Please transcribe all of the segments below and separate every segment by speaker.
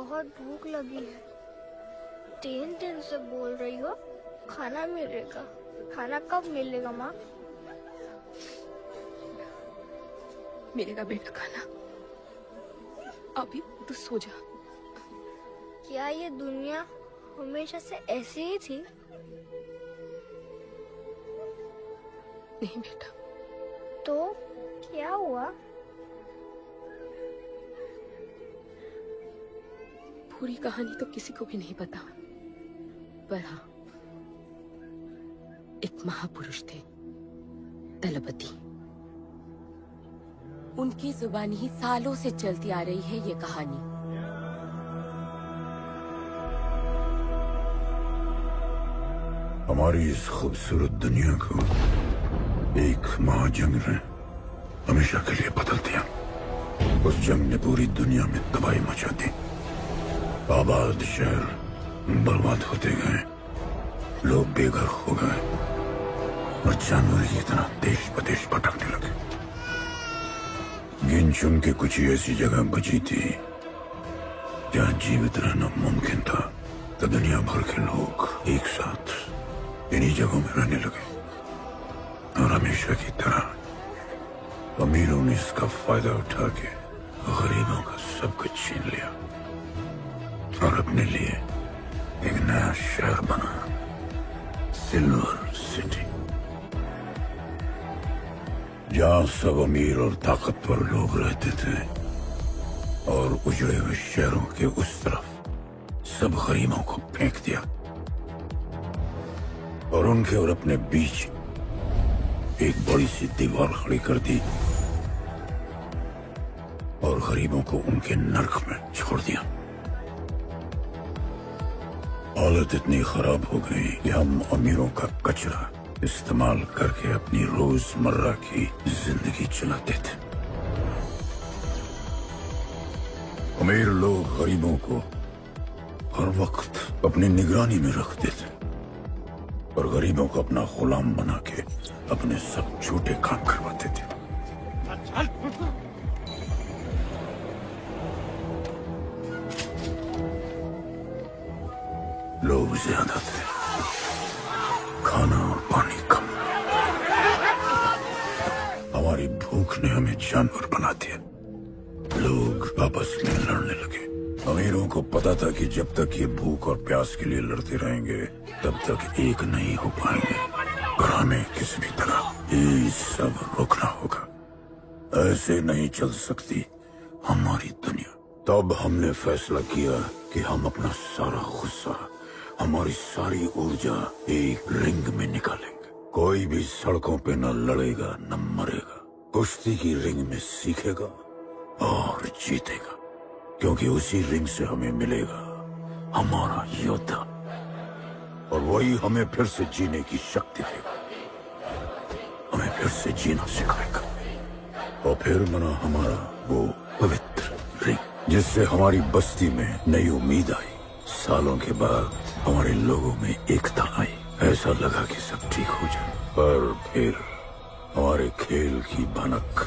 Speaker 1: बहुत भूख लगी है। 3 दिन से बोल रही हो खाना मिलेगा। खाना कब मिलेगा माँ?
Speaker 2: मिलेगा बेटा खाना। अभी तू सो जा।
Speaker 1: क्या ये दुनिया हमेशा से ऐसी ही थी?
Speaker 2: नहीं बेटा।
Speaker 1: तो क्या हुआ?
Speaker 2: पूरी कहानी तो किसी को भी नहीं पता, पर हाँ, एक महापुरुष थे, दलपति। उनकी जुबानी ही सालों से चलती आ रही है ये कहानी।
Speaker 3: हमारी इस खूबसूरत दुनिया को एक महाजंग ने हमेशा के लिए बदल दिया। उस जंग ने पूरी दुनिया में तबाही मचा दी। आबाद शहर बर्बाद होते गए, लोग बेघर हो गए और जानवर की तरह देश प्रदेश भटकने लगे। गिन चुन के कुछ ही ऐसी जगह बची थी जहां जीवित रहना मुमकिन था। तो दुनिया भर के लोग एक साथ इन्हीं जगहों में रहने लगे और हमेशा की तरह अमीरों ने इसका फायदा उठा के गरीबों का सब कुछ छीन लिया और अपने लिए एक नया शहर बनाया, सिल्वर सिटी, जहां सब अमीर और ताकतवर लोग रहते थे। और उजड़े हुए शहरों के उस तरफ सब गरीबों को फेंक दिया और उनके और अपने बीच एक बड़ी सी दीवार खड़ी कर दी और गरीबों को उनके नर्क में छोड़ दिया। हालत इतनी खराब हो गई कि हम अमीरों का कचरा इस्तेमाल करके अपनी रोजमर्रा की जिंदगी चलाते थे। अमीर लोग गरीबों को हर वक्त अपनी निगरानी में रखते थे और गरीबों को अपना गुलाम बना के अपने सब झूठे काम करवाते थे। लोग ज्यादा थे, खाना और पानी कम। हमारी भूख ने हमें जानवर बना दिया। लोग आपस में लड़ने लगे। अमीरों को पता था कि जब तक ये भूख और प्यास के लिए लड़ते रहेंगे तब तक एक नहीं हो पाएंगे और हमें किसी भी तरह ये सब रोकना होगा। ऐसे नहीं चल सकती हमारी दुनिया। तब हमने फैसला किया कि हम अपना सारा गुस्सा, हमारी सारी ऊर्जा एक रिंग में निकालेंगे। कोई भी सड़कों पे न लड़ेगा न मरेगा, कुश्ती की रिंग में सीखेगा और जीतेगा, क्योंकि उसी रिंग से हमें मिलेगा हमारा योद्धा और वही हमें फिर से जीने की शक्ति देगा, हमें फिर से जीना सिखाएगा। और फिर बना हमारा वो पवित्र रिंग जिससे हमारी बस्ती में नई उम्मीद आई। सालों के बाद हमारे लोगों में एकता आई। ऐसा लगा कि सब ठीक हो जाए, पर फिर हमारे खेल की भनक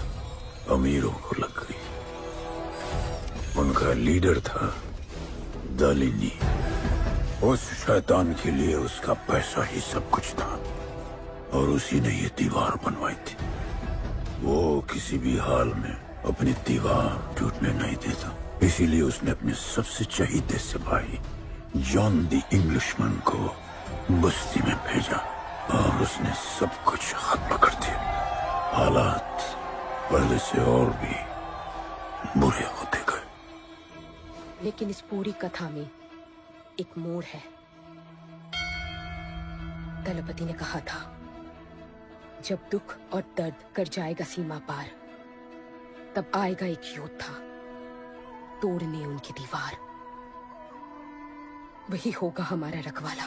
Speaker 3: अमीरों को लग गई। उनका लीडर था दालिनी। उस शैतान के लिए उसका पैसा ही सब कुछ था और उसी ने ये दीवार बनवाई थी। वो किसी भी हाल में अपनी दीवार टूटने नहीं देता। इसीलिए उसने अपने सबसे चहीते सिपाही जॉन द इंग्लिशमैन को बस्ती में भेजा और उसने सब कुछ खत्म कर दिया। हालात पहले से और भी बुरे होते गए।
Speaker 2: लेकिन इस पूरी कथा में एक मोड़ है। दलपति ने कहा था, जब दुख और दर्द कर जाएगा सीमा पार, तब आएगा एक योद्धा तोड़ने उनकी दीवार। वही होगा हमारा रखवाला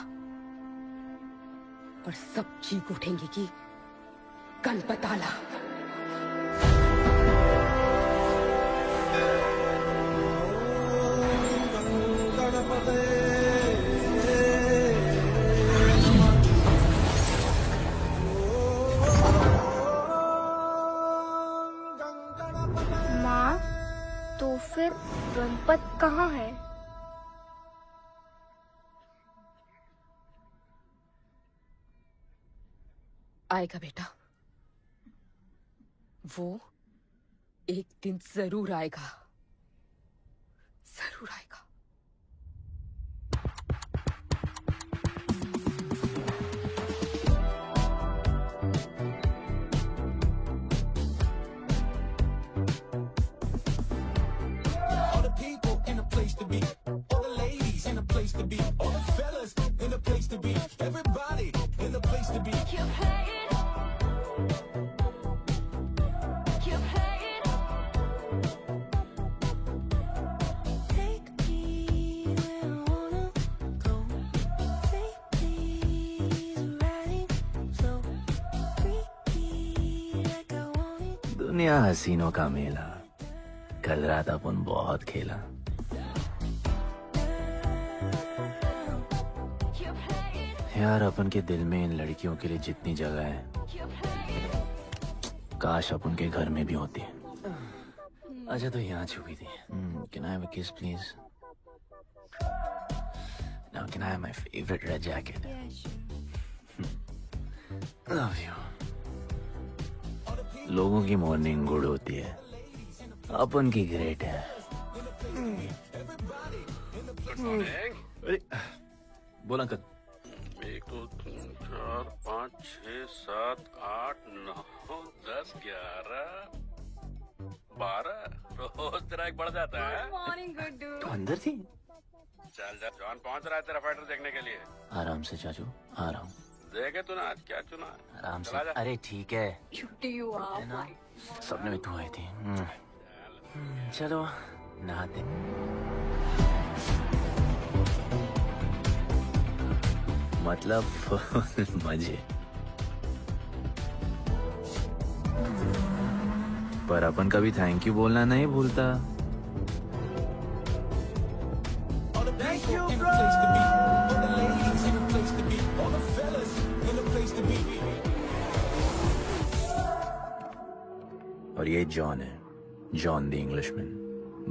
Speaker 2: और सब चीख उठेंगे कि गणपताला।
Speaker 1: माँ, तो फिर गणपत कहाँ है?
Speaker 2: आएगा बेटा, वो एक दिन जरूर आएगा, जरूर आएगा।
Speaker 4: All the people in a place to be, all the ladies in a place to be, all the fellas in a place to be, everybody in a place to be.
Speaker 5: You play it. You play it.
Speaker 6: Take me where I wanna go. Baby's riding slow. Freaky like I want it.
Speaker 7: दुनिया हसीनों का मेला, कल रात अपन बहुत खेला।
Speaker 5: You play it.
Speaker 7: यार अपन के दिल में इन लड़कियों के लिए जितनी जगह है,
Speaker 5: You play it.
Speaker 7: काश अपन के घर में भी होती। अच्छा तो यहाँ छुपी थी। Can I have a kiss please? Now can I have my favorite red jacket? Love you. लोगों की मॉर्निंग गुड होती है, अपन की ग्रेट है। अरे बोला अंकल।
Speaker 8: 1 2 3 4 5 6 7 8 9 10 11 12 रोज तेरा एक बढ़ जाता है।
Speaker 7: तो अंदर थी।
Speaker 8: चल जा, जॉन पहुंच रहा है तेरा फाइटर देखने के लिए।
Speaker 7: आराम से चाचू, आराम।
Speaker 8: देखे तूने आज क्या चुना?
Speaker 7: आराम से।
Speaker 8: चला जा।
Speaker 7: अरे ठीक है।
Speaker 2: है ना?
Speaker 7: सपने में तू आई थी। चलो नहाते। मतलब फुल मजे। पर अपन कभी थैंक यू बोलना नहीं भूलता।
Speaker 4: All the people in a place to be, all the ladies in a place to be, all the fellas in a place to be.
Speaker 7: और ये जॉन है, जॉन द इंग्लिशमैन।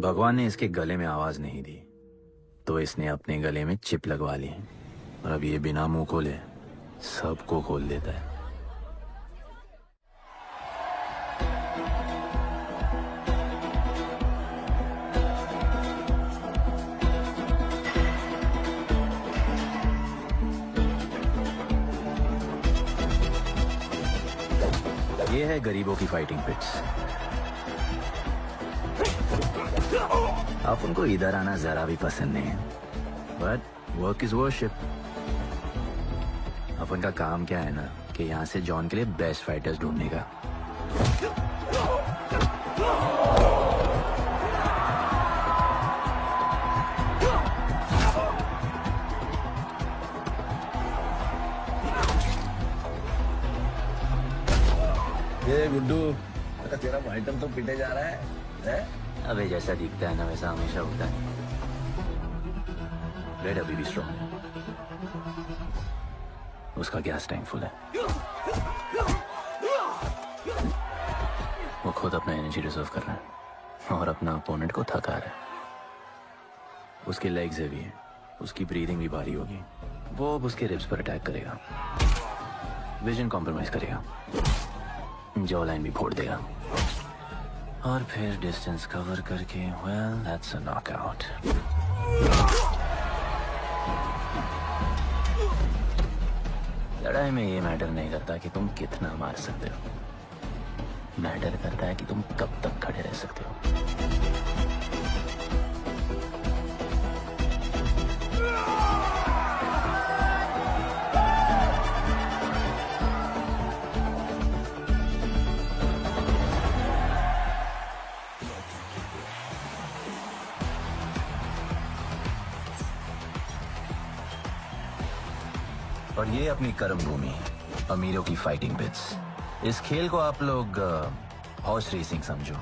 Speaker 7: भगवान ने इसके गले में आवाज नहीं दी, तो इसने अपने गले में चिप लगवा ली, और अब ये बिना मुंह खोले सबको खोल देता है। ये है गरीबों की फाइटिंग पिट्स। आप उनको इधर आना जरा भी पसंद नहीं है, बट वर्क इज वर्शिप। अपन का काम क्या है ना कि यहाँ से जॉन के लिए बेस्ट फाइटर्स ढूंढने का।
Speaker 9: ये गुड्डू, तेरा आइटम तो पिटे जा रहा है?
Speaker 7: अबे जैसा दिखता है ना वैसा हमेशा होता है। रेड अभी भी स्ट्रॉन्ग है, उसका गैस टैंक फुल है। वो खुद अपना एनर्जी रिजर्व कर रहा है और अपना अपोनेंट को थका रहा है। उसके लेग्स हेवी हैं, उसकी ब्रीदिंग भी भारी होगी। वो अब उसके रिब्स पर अटैक करेगा, विजन कॉम्प्रोमाइज करेगा, जॉ लाइन भी फोड़ देगा, और फिर डिस्टेंस कवर करके वेल दैट्स अ नॉकआउट। लड़ाई में ये मैटर नहीं करता कि तुम कितना मार सकते हो, मैटर करता है कि तुम कब तक खड़े रह सकते हो। और ये अपनी कर्म भूमि, अमीरों की फाइटिंग पिट्स। इस खेल को आप लोग हॉर्स रेसिंग समझो।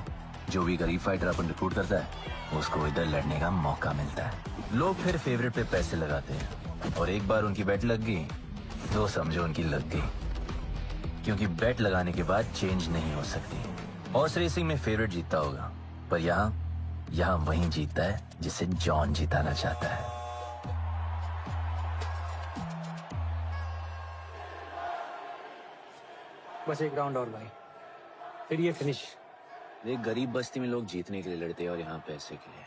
Speaker 7: जो भी गरीब फाइटर अपन रिक्रूट करता है उसको इधर लड़ने का मौका मिलता है। लोग फिर फेवरेट पे पैसे लगाते हैं, और एक बार उनकी बेट लग गई तो समझो उनकी लग गई, क्योंकि बेट लगाने के बाद चेंज नहीं हो सकती। हॉर्स रेसिंग में फेवरेट जीतता होगा, पर यहाँ वही जीतता है जिसे जॉन जिताना चाहता है।
Speaker 10: बस एक राउंड और भाई, फिर ये फिनिश।
Speaker 7: एक गरीब बस्ती में लोग जीतने के लिए लड़ते हैं और यहाँ पैसे के लिए।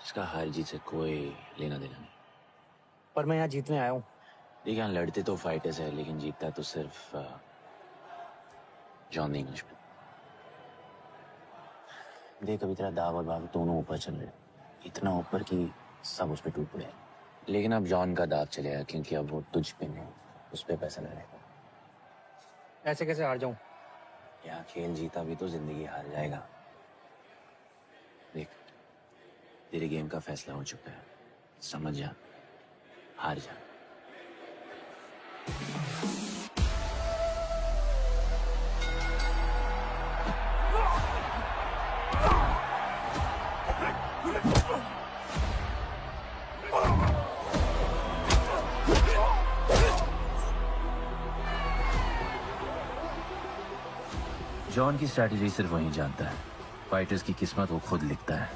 Speaker 7: इसका हार जीत से कोई लेना देना नहीं।
Speaker 10: पर मैं यहाँ जीतने आया हूँ।
Speaker 7: देखिए, यहाँ लड़ते तो फाइटर्स है, लेकिन जीतता तो सिर्फ जॉन द इंग्लिशमैन। देख, अभी तेरा दाव और बाव दोनों ऊपर चल रहे, इतना ऊपर कि सब उस पर टूट पड़े। लेकिन अब जॉन का दाव चलेगा, क्योंकि अब वो तुझ पे नहीं, उस पे पैसा लड़ेगा।
Speaker 10: ऐसे कैसे हार जाऊं?
Speaker 7: यहाँ खेल जीता भी तो जिंदगी हार जाएगा। देख, तेरे गेम का फैसला हो चुका है, समझ जा, हार जा। जॉन की स्ट्रैटेजी सिर्फ वही जानता है। फाइटर्स की किस्मत वो खुद लिखता है,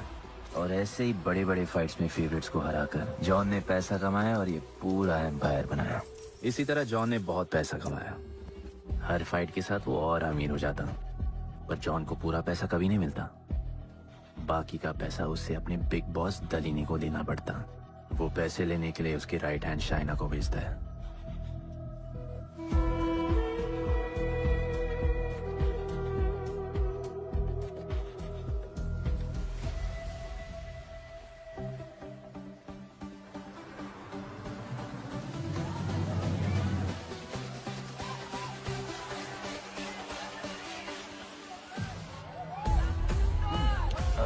Speaker 7: और ऐसे ही बड़े बड़े फाइट्स में फेवरेट्स को हराकर जॉन ने पैसा कमाया और ये पूरा एम्पायर बनाया। इसी तरह जॉन ने बहुत पैसा कमाया। हर फाइट के साथ वो और अमीर हो जाता, पर जॉन को पूरा पैसा कभी नहीं मिलता। बाकी का पैसा उसे अपने बिग बॉस दलीनी को देना पड़ता। वो पैसे लेने के लिए उसके राइट हैंड शाइना को भेजता है।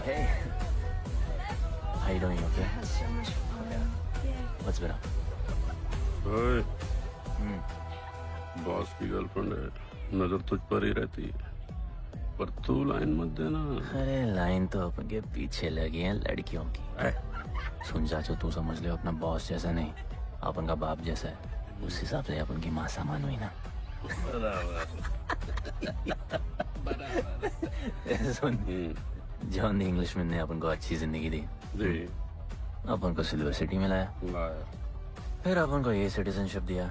Speaker 7: Hey, how you doing? Okay.
Speaker 2: So much fun. Yeah.
Speaker 7: What's been up?
Speaker 8: ओए, बॉस की गर्लफ्रेंड है, नजर तुझ पर ही रहती है, पर तू लाइन मत देना।
Speaker 7: अरे लाइन तो अपन के पीछे लगी है लड़कियों की। सुन चाचो, तू समझ ले अपना बॉस जैसा नहीं, अपन का बाप जैसा है। उस हिसाब से अपन की माँ सामान हुई ना। सुन, जॉन द इंग्लिशमैन ने अपन को अच्छी जिंदगी दी। अपन को सिल्वर सिटी में लाया, फिर अपन को ये सिटीजनशिप दिया,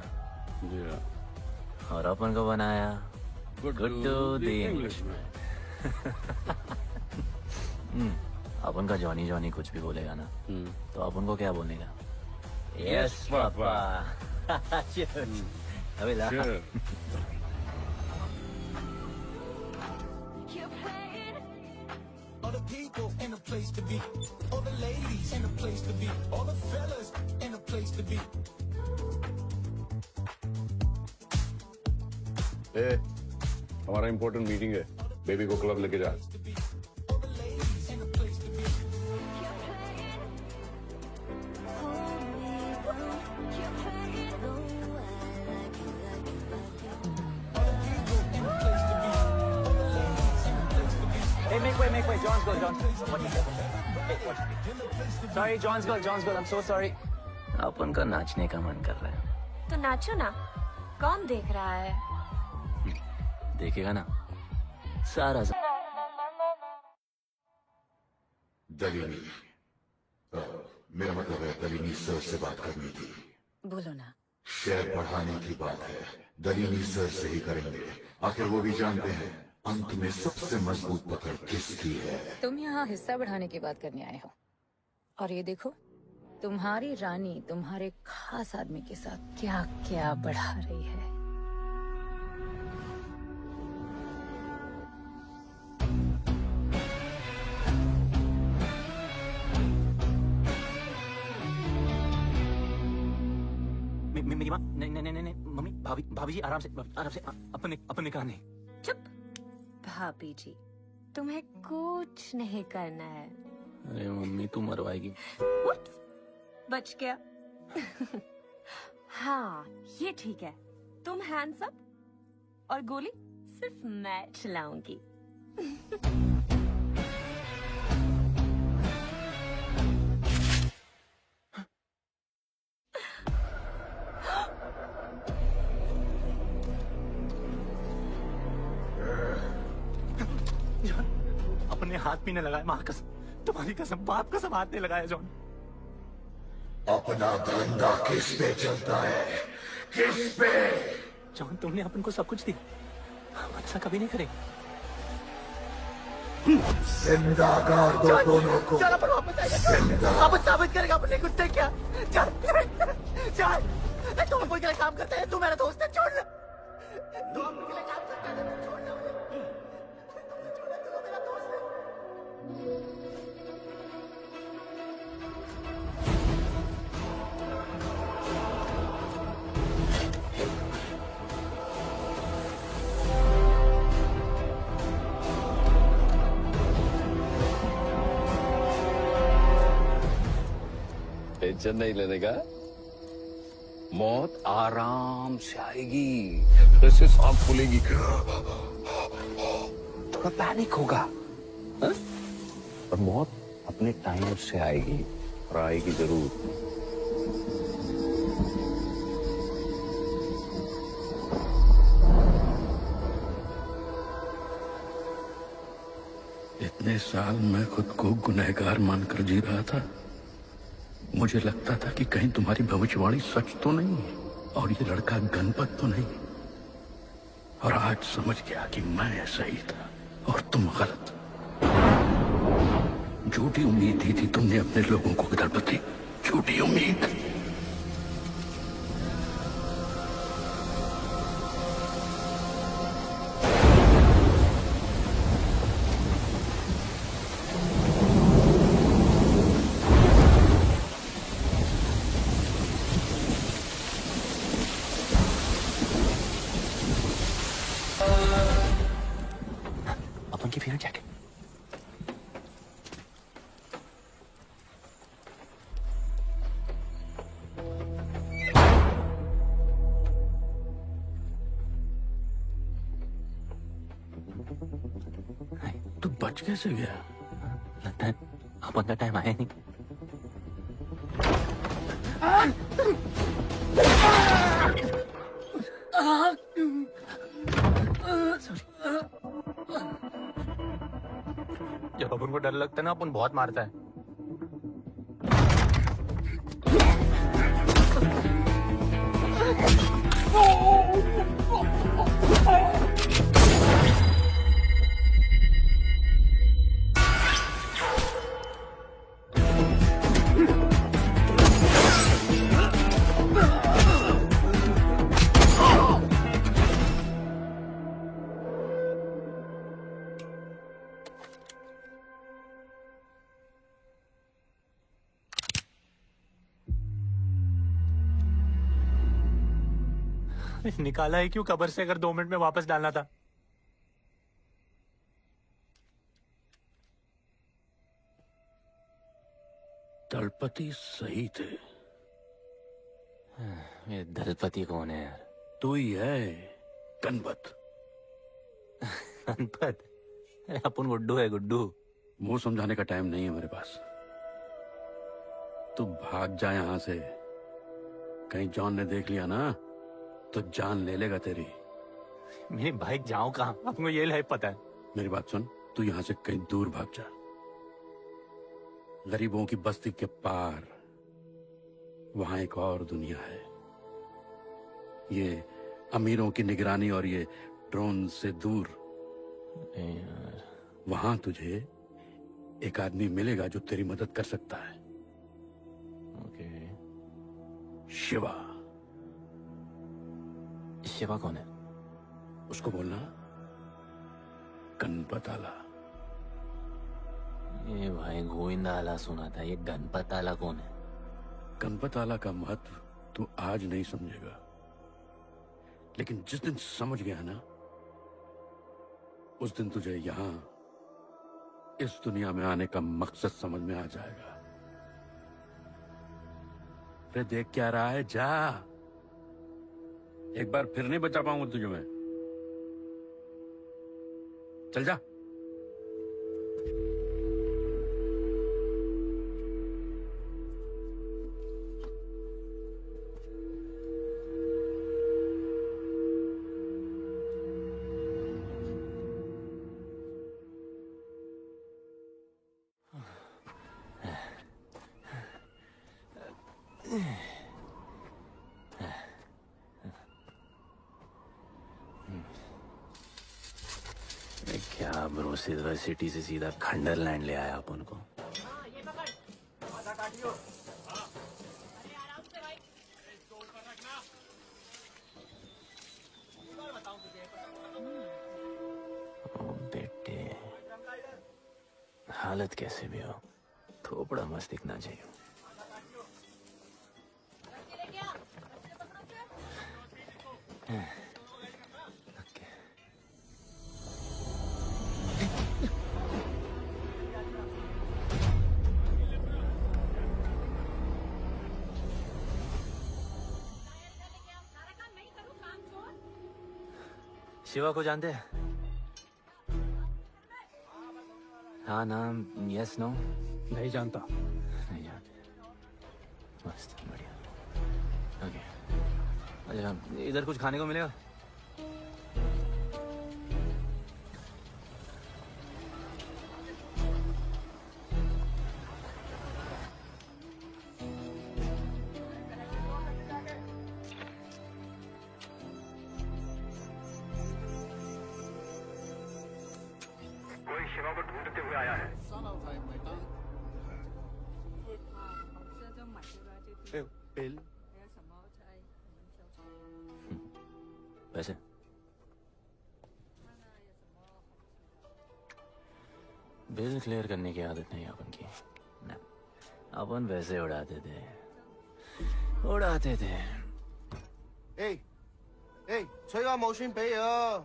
Speaker 7: और अपन को बनाया गुड्डू द इंग्लिशमैन। अपन का जॉनी जॉनी कुछ भी बोलेगा ना, तो अपन को क्या बोलने का? Yes papa. अबे ला।
Speaker 4: All the people in a place to be, all the ladies in a place to be, all the fellas in a place to be.
Speaker 3: हमारा इम्पोर्टेंट मीटिंग है, बेबी को क्लब लेके जा।
Speaker 4: All the ladies in a place to be.
Speaker 10: Hey, make way, John's girl. What is that? Sorry, John's girl. I'm so sorry.
Speaker 7: अपन का नाचने का मन कर रहा है।
Speaker 2: तो नाचो ना, कौन देख रहा है?
Speaker 7: देखेगा ना सारा।
Speaker 3: दलीनी, मेरा मतलब है दलीनी सर से बात करनी थी।
Speaker 2: बोलो ना।
Speaker 3: शेयर बढ़ाने की बात है, दलीनी सर से ही करेंगे। आखिर वो भी जानते हैं अंत में सबसे मजबूत पकड़ किसकी है।
Speaker 2: तुम यहाँ हिस्सा बढ़ाने की बात करने आए हो, और ये देखो तुम्हारी रानी तुम्हारे खास आदमी के साथ क्या क्या बढ़ा रही है।
Speaker 7: मेरी माँ, नहीं मम्मी, भाभी जी आराम से अपने कहा नहीं।
Speaker 2: चुप। भाभी जी, तुम्हें कुछ नहीं करना है।
Speaker 7: अरे मम्मी, तू मरवाएगी।
Speaker 2: बच गया। हाँ, ये ठीक है। तुम हैंड्स अप, और गोली सिर्फ मैं चलाऊंगी।
Speaker 10: अपने हाथ भी नहीं लगाया, माँ कसम, तुम्हारी कसम, बाप कसम, हाथ नहीं लगाया जॉन।
Speaker 3: अपना धंधा किस पे चलता है? किस पे?
Speaker 10: जॉन तुमने अपन को सब कुछ दिया, हम ऐसा कभी नहीं करेंगे।
Speaker 3: जिंदा कर दो दोनों को।
Speaker 10: चल अपन वापस आएगा, अपन साबित करेगा अपने कुत्ते क्या। चल चल, तुम कोई के लिए काम करते हैं, तू मेरा दोस्त है, छोड़ ना। तू अपन के लिए काम करता है, छोड़ ना मुझे। छोड़ ना, तू तो मेरा दोस्त है।
Speaker 9: टेंशन नहीं लेने का, मौत आराम से आएगी, जैसे सांप फूलेगी, थोड़ा पैनिक होगा, हाँ? और मौत अपने टाइम से आएगी, और आएगी जरूर।
Speaker 3: इतने साल मैं खुद को गुनहगार मानकर जी रहा था। मुझे लगता था कि कहीं तुम्हारी भविष्यवाणी सच तो नहीं है और ये लड़का गणपत तो नहीं। और आज समझ गया कि मैं सही था और तुम गलत। झूठी उम्मीद दी थी तुमने अपने लोगों को गणपति, झूठी उम्मीद।
Speaker 10: अपन की फेवरेट जैकेट।
Speaker 3: तू बच कैसे गया?
Speaker 10: लगता है अपन का टाइम आया नहीं। जब अपन को डर लगता है ना, अपन बहुत मारता है। निकाला है क्यों कब्र से, अगर 2 मिनट में वापस डालना था।
Speaker 3: दलपति सही थे।
Speaker 10: ये दलपति कौन है यार?
Speaker 3: तू ही है गणपत।
Speaker 10: गणपत? अरे अपन गुड्डू है, गुड्डू।
Speaker 3: वो समझाने का टाइम नहीं है मेरे पास। तू भाग जा यहां से। कहीं जॉन ने देख लिया ना तो जान ले लेगा तेरी।
Speaker 10: मेरी बाइक जाऊं कहाँ? आपको ये लाइफ पता है।
Speaker 3: मेरी बात सुन, तू यहां से कहीं दूर भाग जा। गरीबों की बस्ती के पार वहां एक और दुनिया है। ये अमीरों की निगरानी और ये ड्रोन से दूर। वहां तुझे एक आदमी मिलेगा जो तेरी मदद कर सकता है।
Speaker 10: ओके।
Speaker 3: शिवा।
Speaker 10: शिवा कौन है?
Speaker 3: उसको बोलना गणपत आला।
Speaker 10: ये भाई गोविंदा आला सुना था, ये गणपत आला कौन है?
Speaker 3: गणपत आला का महत्व तू आज नहीं समझेगा, लेकिन जिस दिन समझ गया ना, उस दिन तुझे यहां इस दुनिया में आने का मकसद समझ में आ जाएगा। अरे देख क्या रहा है, जा। एक बार फिर नहीं बचा पाऊंगा तुझे मैं। चल जा।
Speaker 7: सिल्वर सिटी से सीधा खंडरलैंड ले आया अपन को। ओ बेटे, हालत कैसे भी हो, थोपड़ा मस्त दिखना चाहिए। शिवा को जानते हैं? हाँ, नाम यस नो?
Speaker 11: नहीं जानता।
Speaker 7: नहीं जानते। मस्त, बढ़िया। ओके, अच्छा इधर कुछ खाने को मिलेगा?
Speaker 11: शिवा को ढूंढते हुए आया है। बिल
Speaker 7: वैसे बिल क्लियर करने की आदत नहीं अपन की ना, अपन वैसे उड़ाते थे।
Speaker 10: 吹下冇錢俾啊，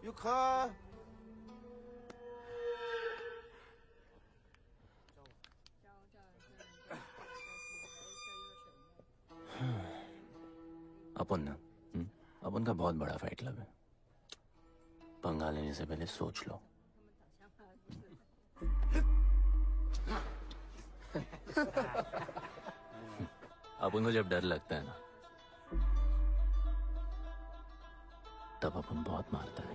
Speaker 10: 要卡。
Speaker 7: अपन ना अपन का बहुत बड़ा फाइट क्लब है, पंगा लेने से पहले सोच लो। अपन को जब डर लगता है ना, तब अपन बहुत मारता है।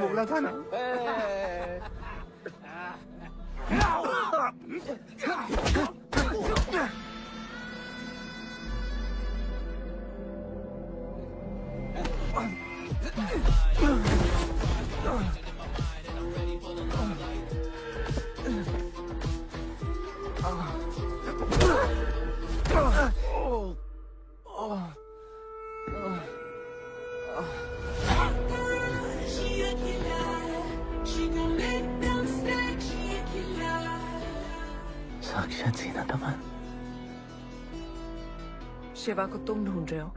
Speaker 11: बोला था ना।
Speaker 7: साक्षात सीना तमन।
Speaker 12: शिवा को तुम ढूंढ रहे हो?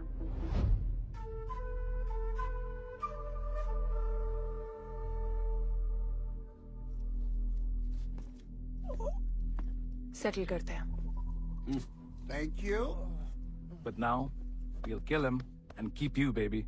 Speaker 12: सेटल करते हैं।
Speaker 11: Thank you. But now, we'll kill him and keep you, baby.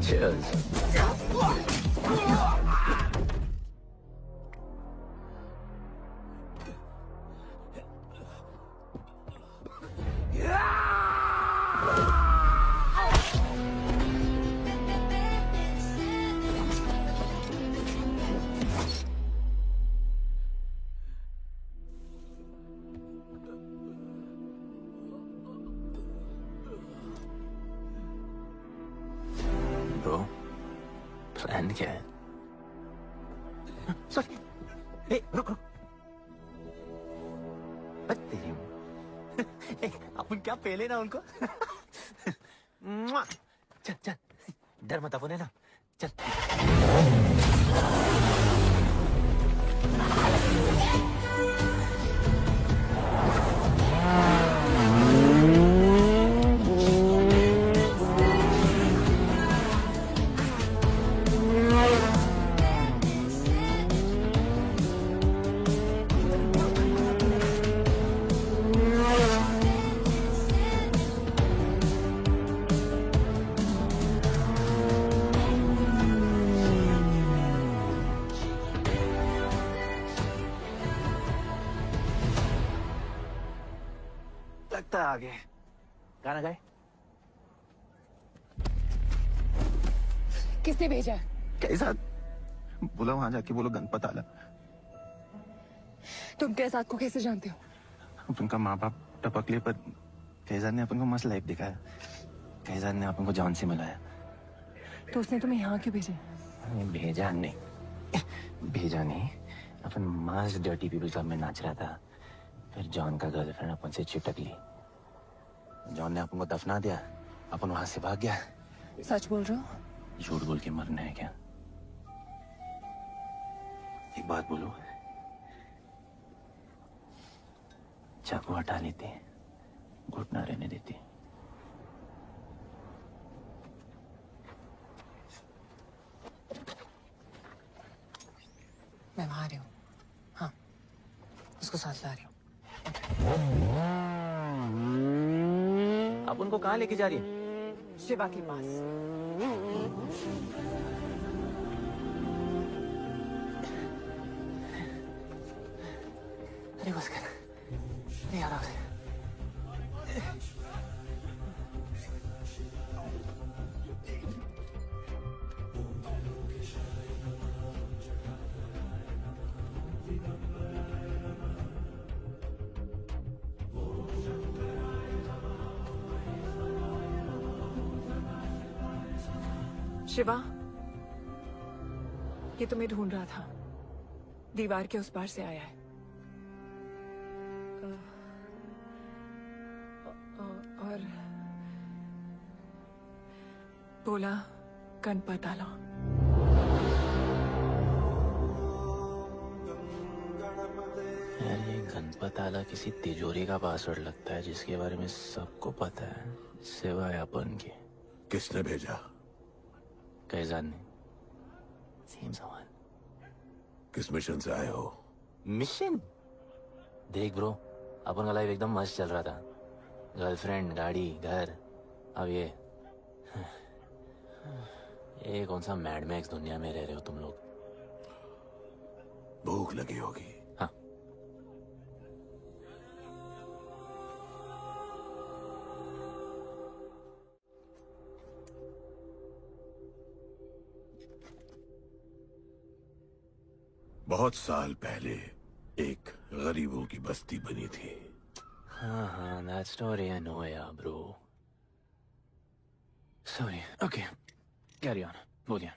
Speaker 7: Cheers. Bro, plan क्या है?
Speaker 10: सॉरी, रुक रुक। अपन क्या पहले ना उनको मुआ। चल चल डर मत अपन है ना चल लगता है आगे गाना गाए
Speaker 2: किसने भेजा है?
Speaker 10: कैसा बोला वहां जाके बोलो गणपत आला
Speaker 2: तुम कैसाद को कैसे जानते हो?
Speaker 10: अपन का माँ बाप टपकले पर कैजान ने अपन को मस्त लाइफ दिखाया कैजान ने अपन को जॉन से मिलाया
Speaker 2: तो उसने तुम्हें यहाँ क्यों भेजा?
Speaker 10: भेजा नहीं अपन मस्त डर्टी पीपल क्लब में नाच रहा था फिर जॉन का गर्लफ्रेंड अपन से चिपक ली जॉन ने अपन को दफना दिया अपन वहां से भाग गया
Speaker 2: सच बोल रहे हो?
Speaker 10: झूठ बोल के मरना है क्या एक बात बोलूं चाकू हटा लेते घुटना रहने देते
Speaker 2: मैं वहां आ रही हूँ हाँ उसको साथ ला रही हूँ
Speaker 10: आप उनको कहाँ लेके जा रही है
Speaker 12: शिवा के पास
Speaker 10: अरे बस कर नहीं आ रहा
Speaker 12: शिवा ये तुम्हें ढूंढ रहा था दीवार के उस पार से आया है और बोला गणपत आला
Speaker 7: यार ये गणपत आला किसी तिजोरी का पासवर्ड लगता है जिसके बारे में सबको पता है सिवाय अपन के
Speaker 3: किसने भेजा?
Speaker 7: कैजान ने सेम सवाल
Speaker 3: किस मिशन से आए हो?
Speaker 7: मिशन देख ब्रो अपन का लाइफ एकदम मस्त चल रहा था गर्लफ्रेंड गाड़ी घर अब ये कौन सा मैड मैक्स दुनिया में रह रहे हो तुम लोग
Speaker 3: भूख लगी होगी।
Speaker 7: हाँ
Speaker 3: बहुत साल पहले एक गरीबों की बस्ती बनी थी।
Speaker 7: हाँ that story I know yeah bro sorry okay carry on बोलिए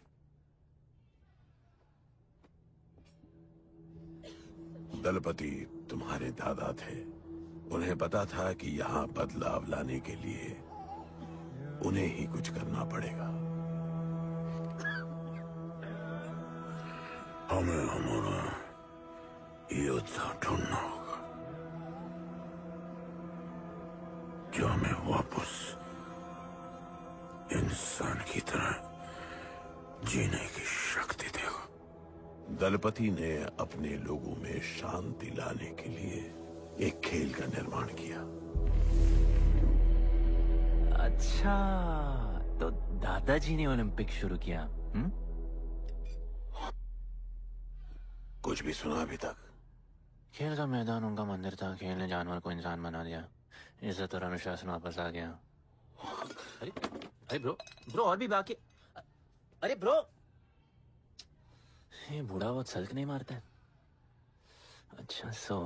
Speaker 3: दलपति तुम्हारे दादा थे उन्हें पता था कि यहाँ बदलाव लाने के लिए उन्हें ही कुछ करना पड़ेगा। हमें हमारा योद्धा ढूंढना होगा जो हमें वापस इंसान की तरह जीने की शक्ति देगा। दलपति ने अपने लोगों में शांति लाने के लिए एक खेल का निर्माण किया।
Speaker 7: अच्छा तो दादाजी ने ओलंपिक शुरू किया
Speaker 3: कुछ भी सुना अभी तक?
Speaker 7: खेल का मैदान उनका मंदिर था खेल ने जानवर को इंसान बना दिया इज्जत और अनुशासन वापस आ गया। अरे अरे ब्रो और भी बाकी अरे ब्रो ये बूढ़ा बहुत सल्क नहीं मारता है। अच्छा सो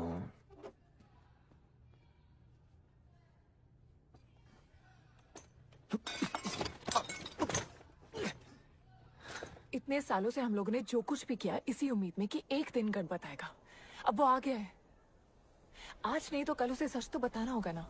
Speaker 12: इतने सालों से हम लोगों ने जो कुछ भी किया इसी उम्मीद में कि एक दिन गणपत आएगा अब वो आ गया है आज नहीं तो कल उसे सच तो बताना होगा ना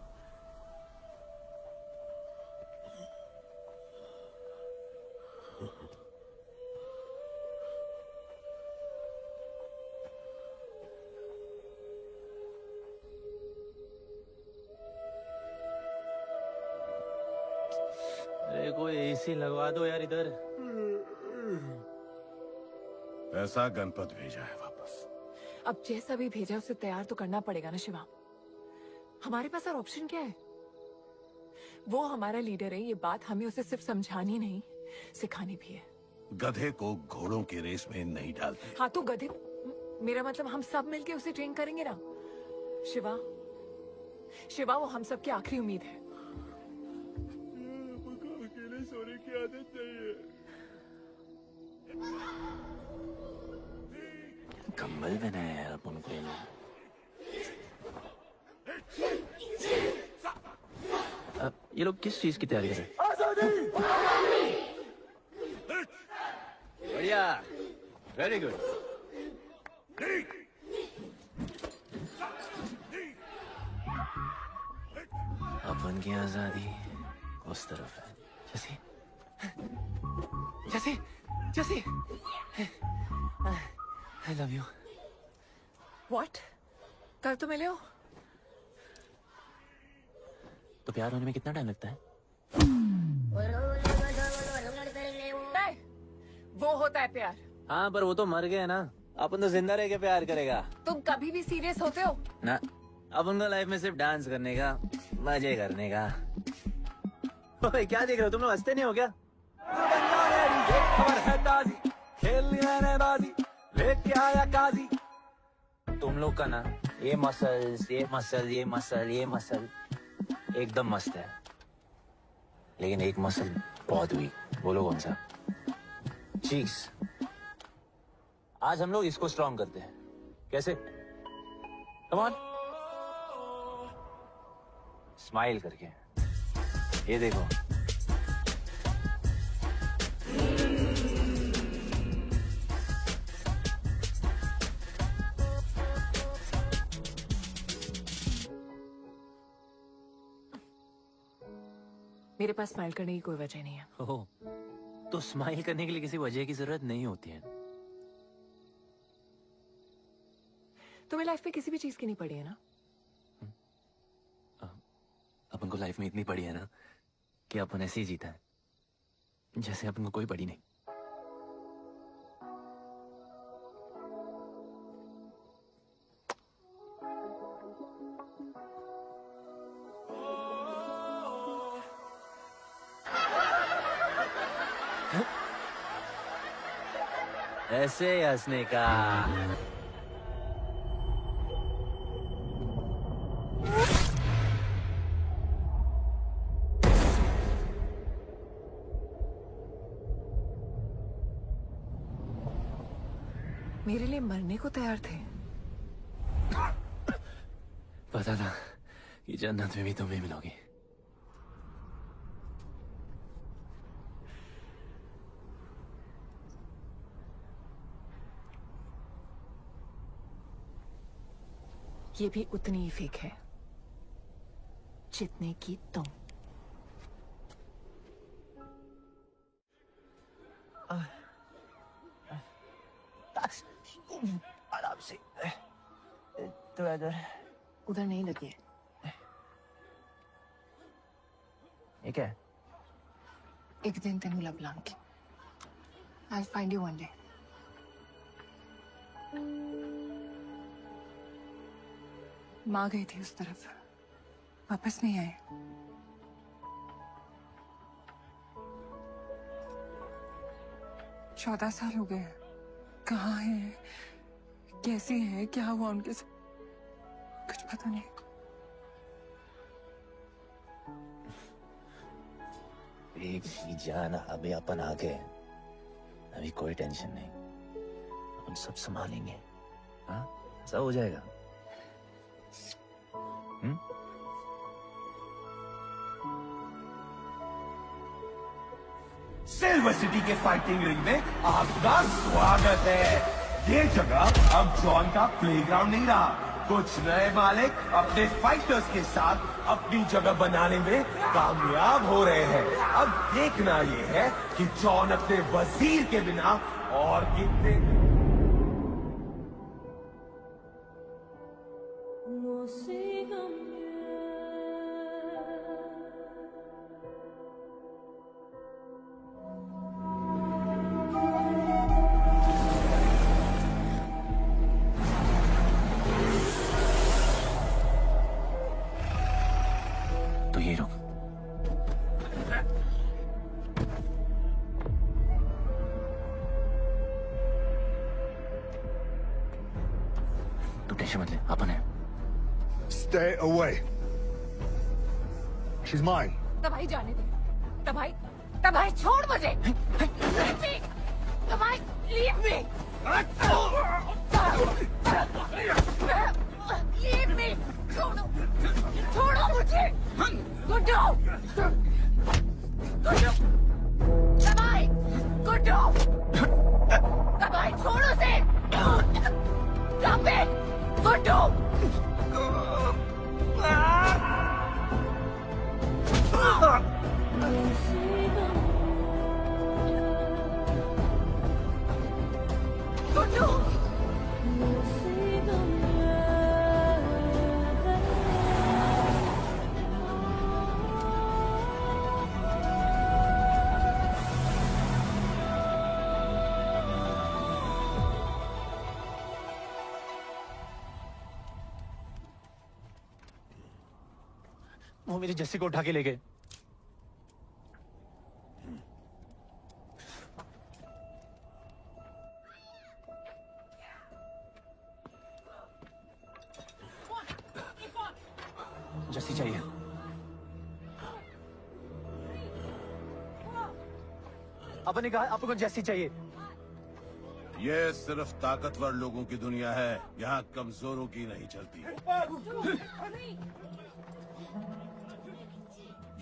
Speaker 7: अरे कोई एसी लगवा दो यार इधर।
Speaker 3: ऐसा गणपत भेजा है वापस।
Speaker 12: अब जैसा भी भेजा उसे तैयार तो करना पड़ेगा ना शिवा। हमारे पास और ऑप्शन क्या है? वो हमारा लीडर है, ये बात हमें उसे सिर्फ समझानी नहीं सिखानी भी है।
Speaker 3: गधे को घोड़ों की रेस में नहीं डालते।
Speaker 12: हाँ तो गधे, मेरा मतलब हम सब मिलके उसे ट्रेन करेंगे ना। शिवा, शिवा वो हम सब की आखिरी उम्मीद है।
Speaker 3: अकेले सोने की आदत नहीं है।
Speaker 7: कंबल बनाया यार अपन को। ये लोग किस चीज की तैयारी कर रहे हैं? बढ़िया, वेरी गुड। अपन की आजादी उस तरफ है। जैसे जैसे जैसे आई लव यू।
Speaker 12: व्हाट? कल तो मिले हो।
Speaker 7: तो प्यार होने में कितना टाइम लगता है?
Speaker 12: नहीं, वो होता है प्यार।
Speaker 7: हाँ पर वो तो मर गए ना, अपन तो जिंदा रह के प्यार करेगा।
Speaker 12: तुम कभी भी सीरियस होते हो?
Speaker 7: ना, अपन को लाइफ में सिर्फ डांस करने का, मजे करने का। ओए क्या देख रहे हो तुम लोग, हंसते नहीं हो क्या? लेके आया काजी। तुम लोग का ना ये मसल्स, ये मसल, ये मसल, ये मसल एकदम मस्त है, लेकिन एक मसल बहुत वीक। बोलो कौन सा? चीक्स। आज हम लोग इसको स्ट्रॉन्ग करते हैं। कैसे? कम ऑन, स्माइल करके। ये देखो,
Speaker 12: मेरे पास स्माइल करने की कोई वजह नहीं है।
Speaker 7: ओह, तो स्माइल करने के लिए किसी वजह की जरूरत नहीं होती है।
Speaker 12: तुम्हें लाइफ में किसी भी चीज की नहीं पड़ी है ना?
Speaker 7: अपन को लाइफ में इतनी पड़ी है ना कि अपन ऐसे ही जीता है जैसे अपन को कोई पड़ी नहीं। ऐसे हंसने का।
Speaker 12: मेरे लिए मरने को तैयार थे।
Speaker 7: पता था कि जन्नत में भी तुम्हें मिलोगी।
Speaker 12: ये भी उतनी ही फेक है जितने की तुम।
Speaker 10: आराम से थोड़ा इधर।
Speaker 12: उधर नहीं लगी है।
Speaker 7: ये क्या है?
Speaker 12: एक दिन तेनू लब Langi. I'll find you one day. माँ गई थी उस तरफ, वापस नहीं आए। चौदह साल हो गए। कहाँ है, कैसे है, क्या हुआ उनके साथ, कुछ पता नहीं।
Speaker 7: एक ही जान, अभी अपन आ गए, अभी कोई टेंशन नहीं, अपन सब संभालेंगे। हाँ, सब हो जाएगा।
Speaker 13: सिल्वर सिटी के फाइटिंग रिंग में आपका स्वागत है। ये जगह अब जॉन का प्लेग्राउंड नहीं रहा, कुछ नए मालिक अपने फाइटर्स के साथ अपनी जगह बनाने में कामयाब हो रहे हैं। अब देखना ये है कि जॉन अपने वजीर के बिना और कितने
Speaker 7: तो ये रुक। तू टेंशन मत ले, अपन है।
Speaker 14: Stay away. She's mine.
Speaker 12: तबाही जाने दे। तबाही छोड़ मुझे। Leave me. तबाही, leave me. Leave me. छोड़ो मुझे। गुड्डू। तबाही, गुड्डू। तबाही छोड़ो उसे। Stop it. गुड्डू। गुड्डू।
Speaker 10: वो मेरी जस्सी को उठा के ले गए। जस्सी चाहिए। अपन ने कहा आपको जस्सी चाहिए।
Speaker 3: ये सिर्फ ताकतवर लोगों की दुनिया है, यहाँ कमजोरों की नहीं चलती।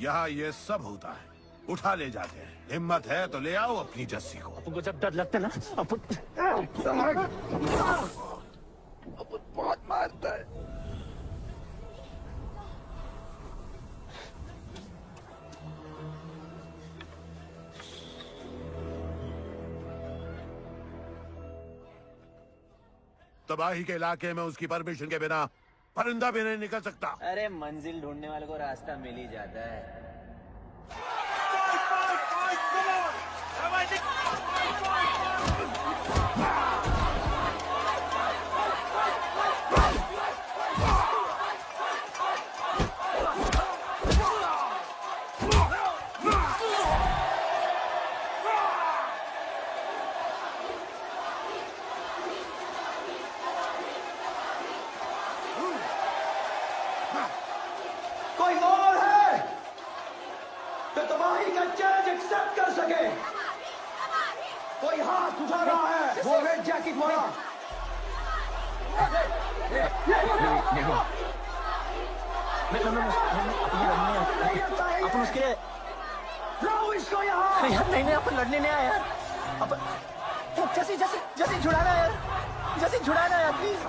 Speaker 3: यहाँ ये सब होता है, उठा ले जाते हैं। हिम्मत है तो ले आओ अपनी जस्सी को।
Speaker 10: आपको जब डर लगता है ना, अपन बहुत मारता है।
Speaker 3: तबाही के इलाके में उसकी परमिशन के बिना परिंदा भी नहीं निकल सकता।
Speaker 10: अरे मंजिल ढूंढने वाले को रास्ता मिल ही जाता है।
Speaker 13: कोई और है तो तबाही का चैलेंज एक्सेप्ट कर सके? कोई हाथ उठा रहा है? वो रेड जैकेट वाला।
Speaker 10: अपन उसके लिए
Speaker 13: लाओ इसको यहाँ।
Speaker 10: यार नहीं अपन लड़ने नहीं आया यार। अपन जैसे छुड़ाना यार, जैसे छुड़ाना यार प्लीज।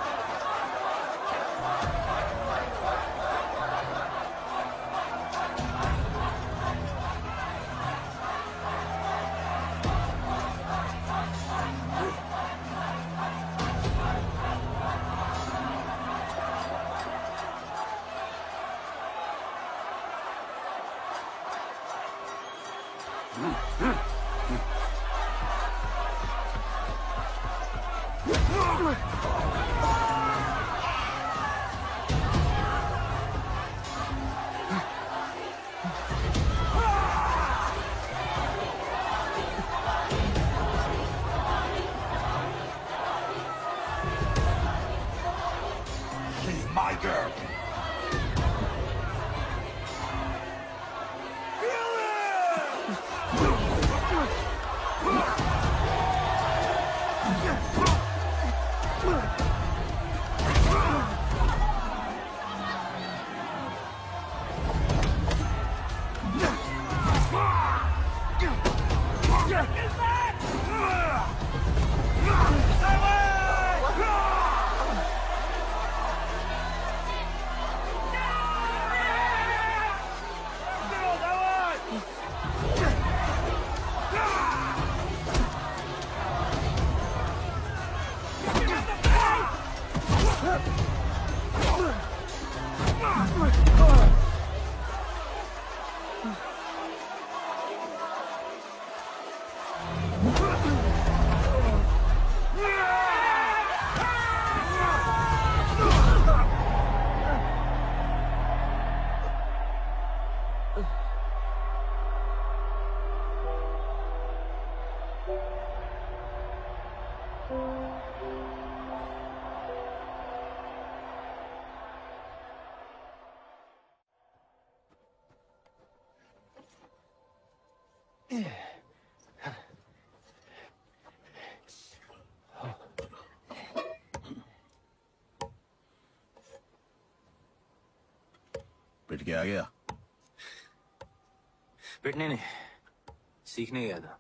Speaker 13: She's my girl.
Speaker 3: पिट के आ गया।
Speaker 7: पिटने नहीं, सीखने गया था।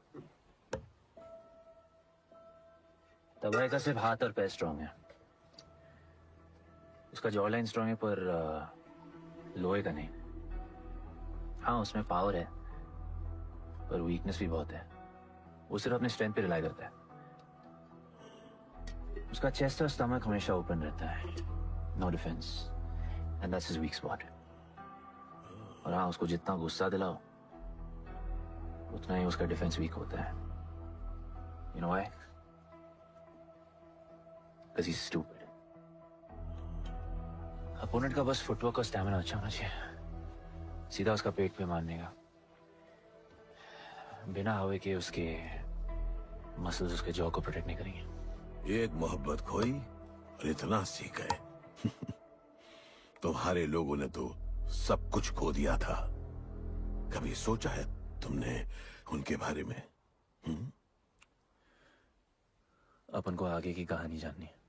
Speaker 7: तबाही का सिर्फ हाथ और पैर स्ट्रांग है, उसका जॉ लाइन स्ट्रांग है, पर लोहे का नहीं। हाँ, उसमें पावर है, पर वीकनेस भी बहुत है। वो सिर्फ अपने स्ट्रेंथ पे रिलाई करता है। उसका चेस्ट और स्टमक हमेशा ओपन रहता है, no defence, and that's his weak spot. और हाँ, उसको जितना गुस्सा दिलाओ उतना ही उसका डिफेंस वीक होता है। You know why? Because he's stupid. Opponent का बस फुटवर्क और स्टैमिना अच्छा होना चाहिए, सीधा उसका पेट पे मारने का, बिना हवा के उसके मसल्स उसके जॉ को प्रोटेक्ट नहीं करेंगे।
Speaker 3: एक मोहब्बत खोई और इतना सीख गए। तुम्हारे लोगों ने तो सब कुछ खो दिया था। कभी सोचा है तुमने उनके बारे में?
Speaker 7: अपन को आगे की कहानी जाननी है।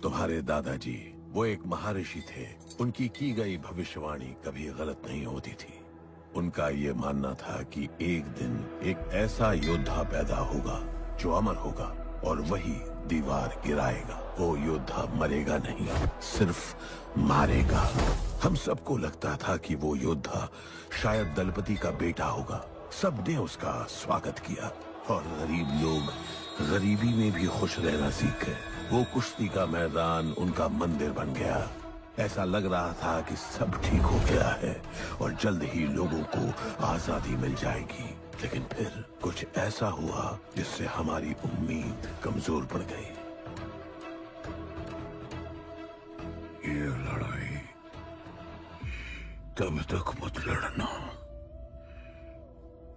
Speaker 3: तुम्हारे दादाजी वो एक महर्षि थे। उनकी की गई भविष्यवाणी कभी गलत नहीं होती थी। उनका ये मानना था कि एक दिन एक ऐसा योद्धा पैदा होगा जो अमर होगा और वही दीवार गिराएगा। वो योद्धा मरेगा नहीं, सिर्फ मारेगा। हम सबको लगता था कि वो योद्धा शायद दलपति का बेटा होगा। सबने उसका स्वागत किया और गरीब लोग गरीबी में भी खुश रहना सीख गए। वो कुश्ती का मैदान उनका मंदिर बन गया। ऐसा लग रहा था कि सब ठीक हो गया है और जल्द ही लोगों को आजादी मिल जाएगी। लेकिन फिर कुछ ऐसा हुआ जिससे हमारी उम्मीद कमजोर पड़ गई। ये लड़ाई तब तक मत लड़ना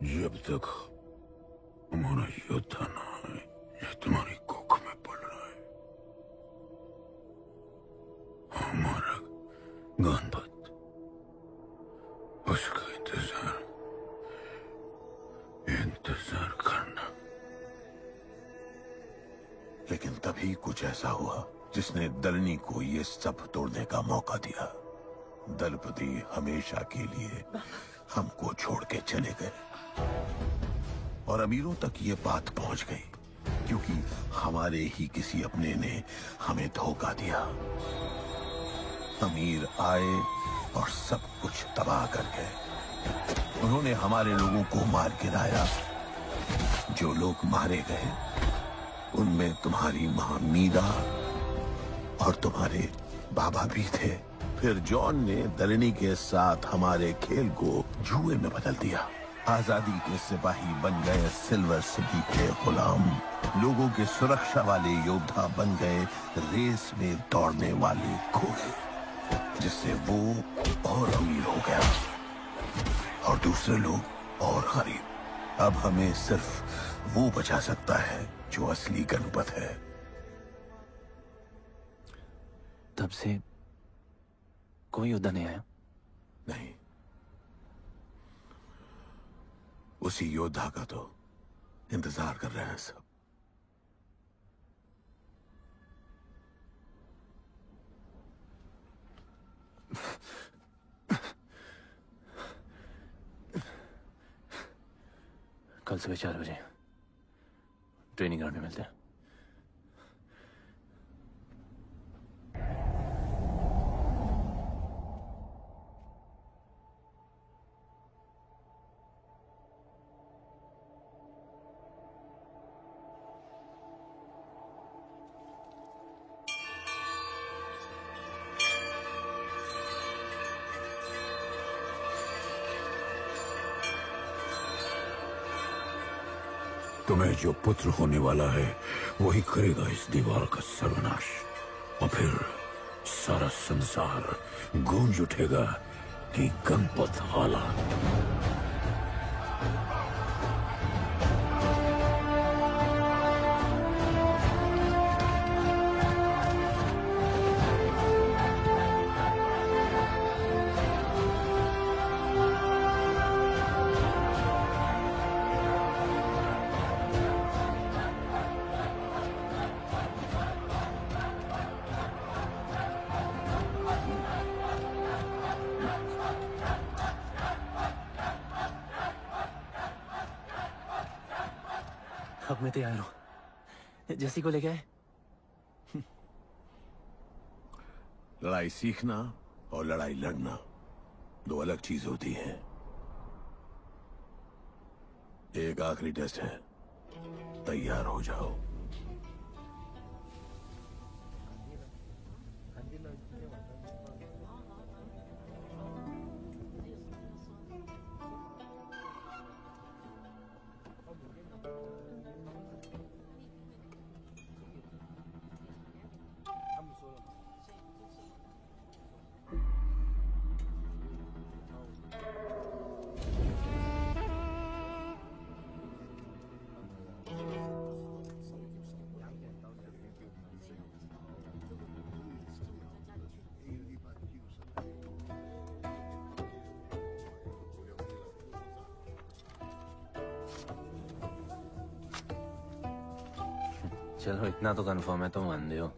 Speaker 3: जब तक हमारा योद्धा ना आए। ये तुम्हारी कोख में पड़ रहा है। हमारा गणपत, उसका इंतजार करना। लेकिन तभी कुछ ऐसा हुआ जिसने दलनी को ये सब तोड़ने का मौका दिया। दलपति हमेशा के लिए हमको छोड़ के चले गए और अमीरों तक ये बात पहुंच गई क्योंकि हमारे ही किसी अपने ने हमें धोखा दिया। अमीर आए और सब कुछ तबाह कर गए। उन्होंने हमारे लोगों को मार गिराया। जो लोग मारे गए उनमें तुम्हारी मां मीरा और तुम्हारे बाबा भी थे। फिर जॉन ने दलनी के साथ हमारे खेल को जुए में बदल दिया। आजादी के सिपाही बन गए सिल्वर सिटी के गुलाम। लोगों के सुरक्षा वाले योद्धा बन गए रेस में दौड़ने वाले घोड़े, जिससे वो और अमीर हो गया और दूसरे लोग और गरीब। अब हमें सिर्फ वो बचा सकता है जो असली गणपत है।
Speaker 7: तब से कोई योद्धा नहीं आया?
Speaker 3: नहीं, उसी योद्धा का तो इंतजार कर रहे हैं सब।
Speaker 7: कल सुबह 4 बजे ट्रेनिंग ग्राउंड में मिलते हैं।
Speaker 3: तुम्हें जो पुत्र होने वाला है वही करेगा इस दीवार का सर्वनाश, और फिर सारा संसार गूंज उठेगा कि गणपत आला।
Speaker 10: अब मैं तैयार हूं। जैसी को ले गए।
Speaker 13: लड़ाई सीखना और लड़ाई लड़ना दो अलग चीज होती हैं। एक आखिरी टेस्ट है, तैयार हो जाओ।
Speaker 7: चलो इतना तो कंफर्म है, तो मान दो।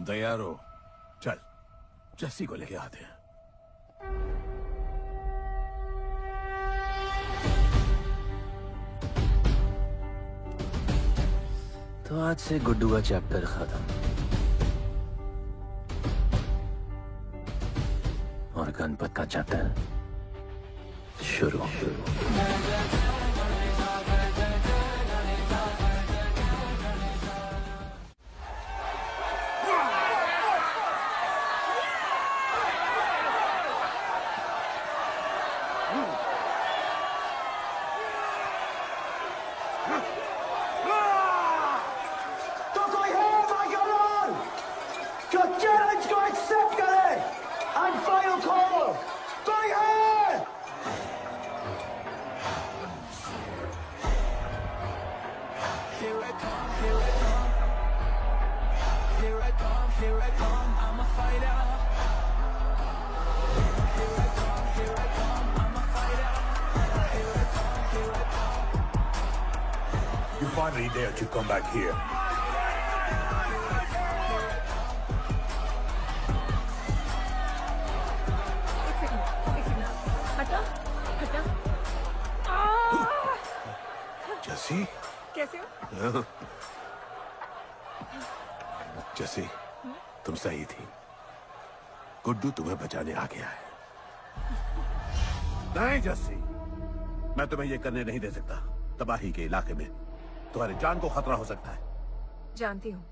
Speaker 13: तुम तैयार हो? चल जस्सी को लेके आते हैं।
Speaker 7: तो आज से गुड्डू का चैप्टर खत्म और गणपत का चैप्टर शुरू।
Speaker 10: तो कोई है भाईगण जो चैलेंज को एक्सेप्ट करे एंड फाइनल कॉल कोई है?
Speaker 4: Here I come, here I come. Here I come, here I come. I'm a fighter. Here I come, here I come. I'm a fighter. Here I come, here I come.
Speaker 3: You finally dared to come back here.
Speaker 12: हटा हटा।
Speaker 13: जस्सी,
Speaker 12: कैसे हो?
Speaker 13: जस्सी, तुम सही थी। गुड्डू तुम्हें बचाने आ गया है। नहीं जस्सी, मैं तुम्हें ये करने नहीं दे सकता। तबाही के इलाके में तुम्हारी जान को खतरा हो सकता है।
Speaker 12: जानती हूँ,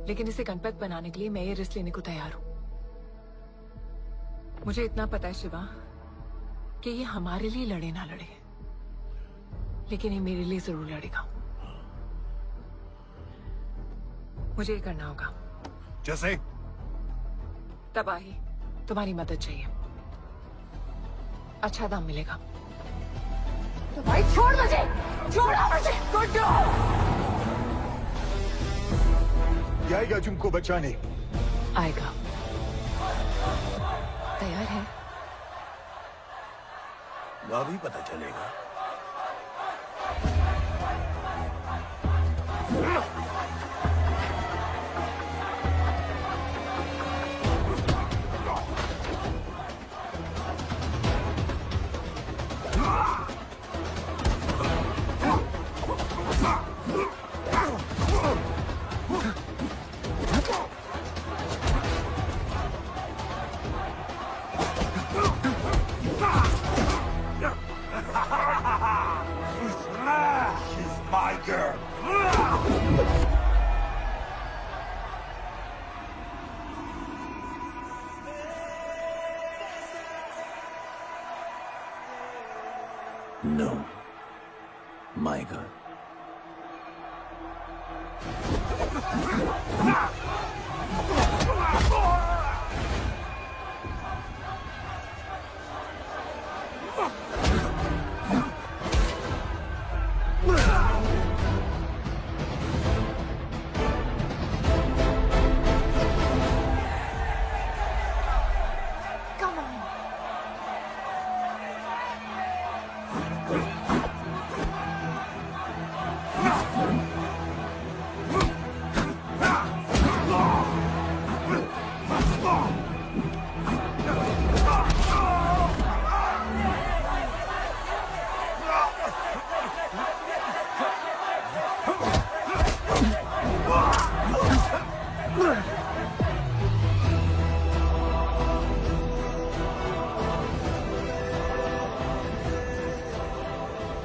Speaker 12: लेकिन इसे गणपत बनाने के लिए मैं ये रिस्क लेने को तैयार हूँ। मुझे इतना पता है शिवा कि ये हमारे लिए लड़े ना लड़े, लेकिन ये मेरे लिए जरूर लड़ेगा। मुझे ये करना होगा।
Speaker 13: जैसे
Speaker 12: तबाही, तुम्हारी मदद चाहिए। अच्छा दाम मिलेगा।
Speaker 6: तो भाई छोड़ मुझे, छोड़ो मुझे। गुड्डू
Speaker 14: जाएगा तुमको बचाने।
Speaker 12: आएगा। तैयार है?
Speaker 13: अभी पता चलेगा।
Speaker 3: She's my girl.
Speaker 7: No, my girl.
Speaker 12: Come on.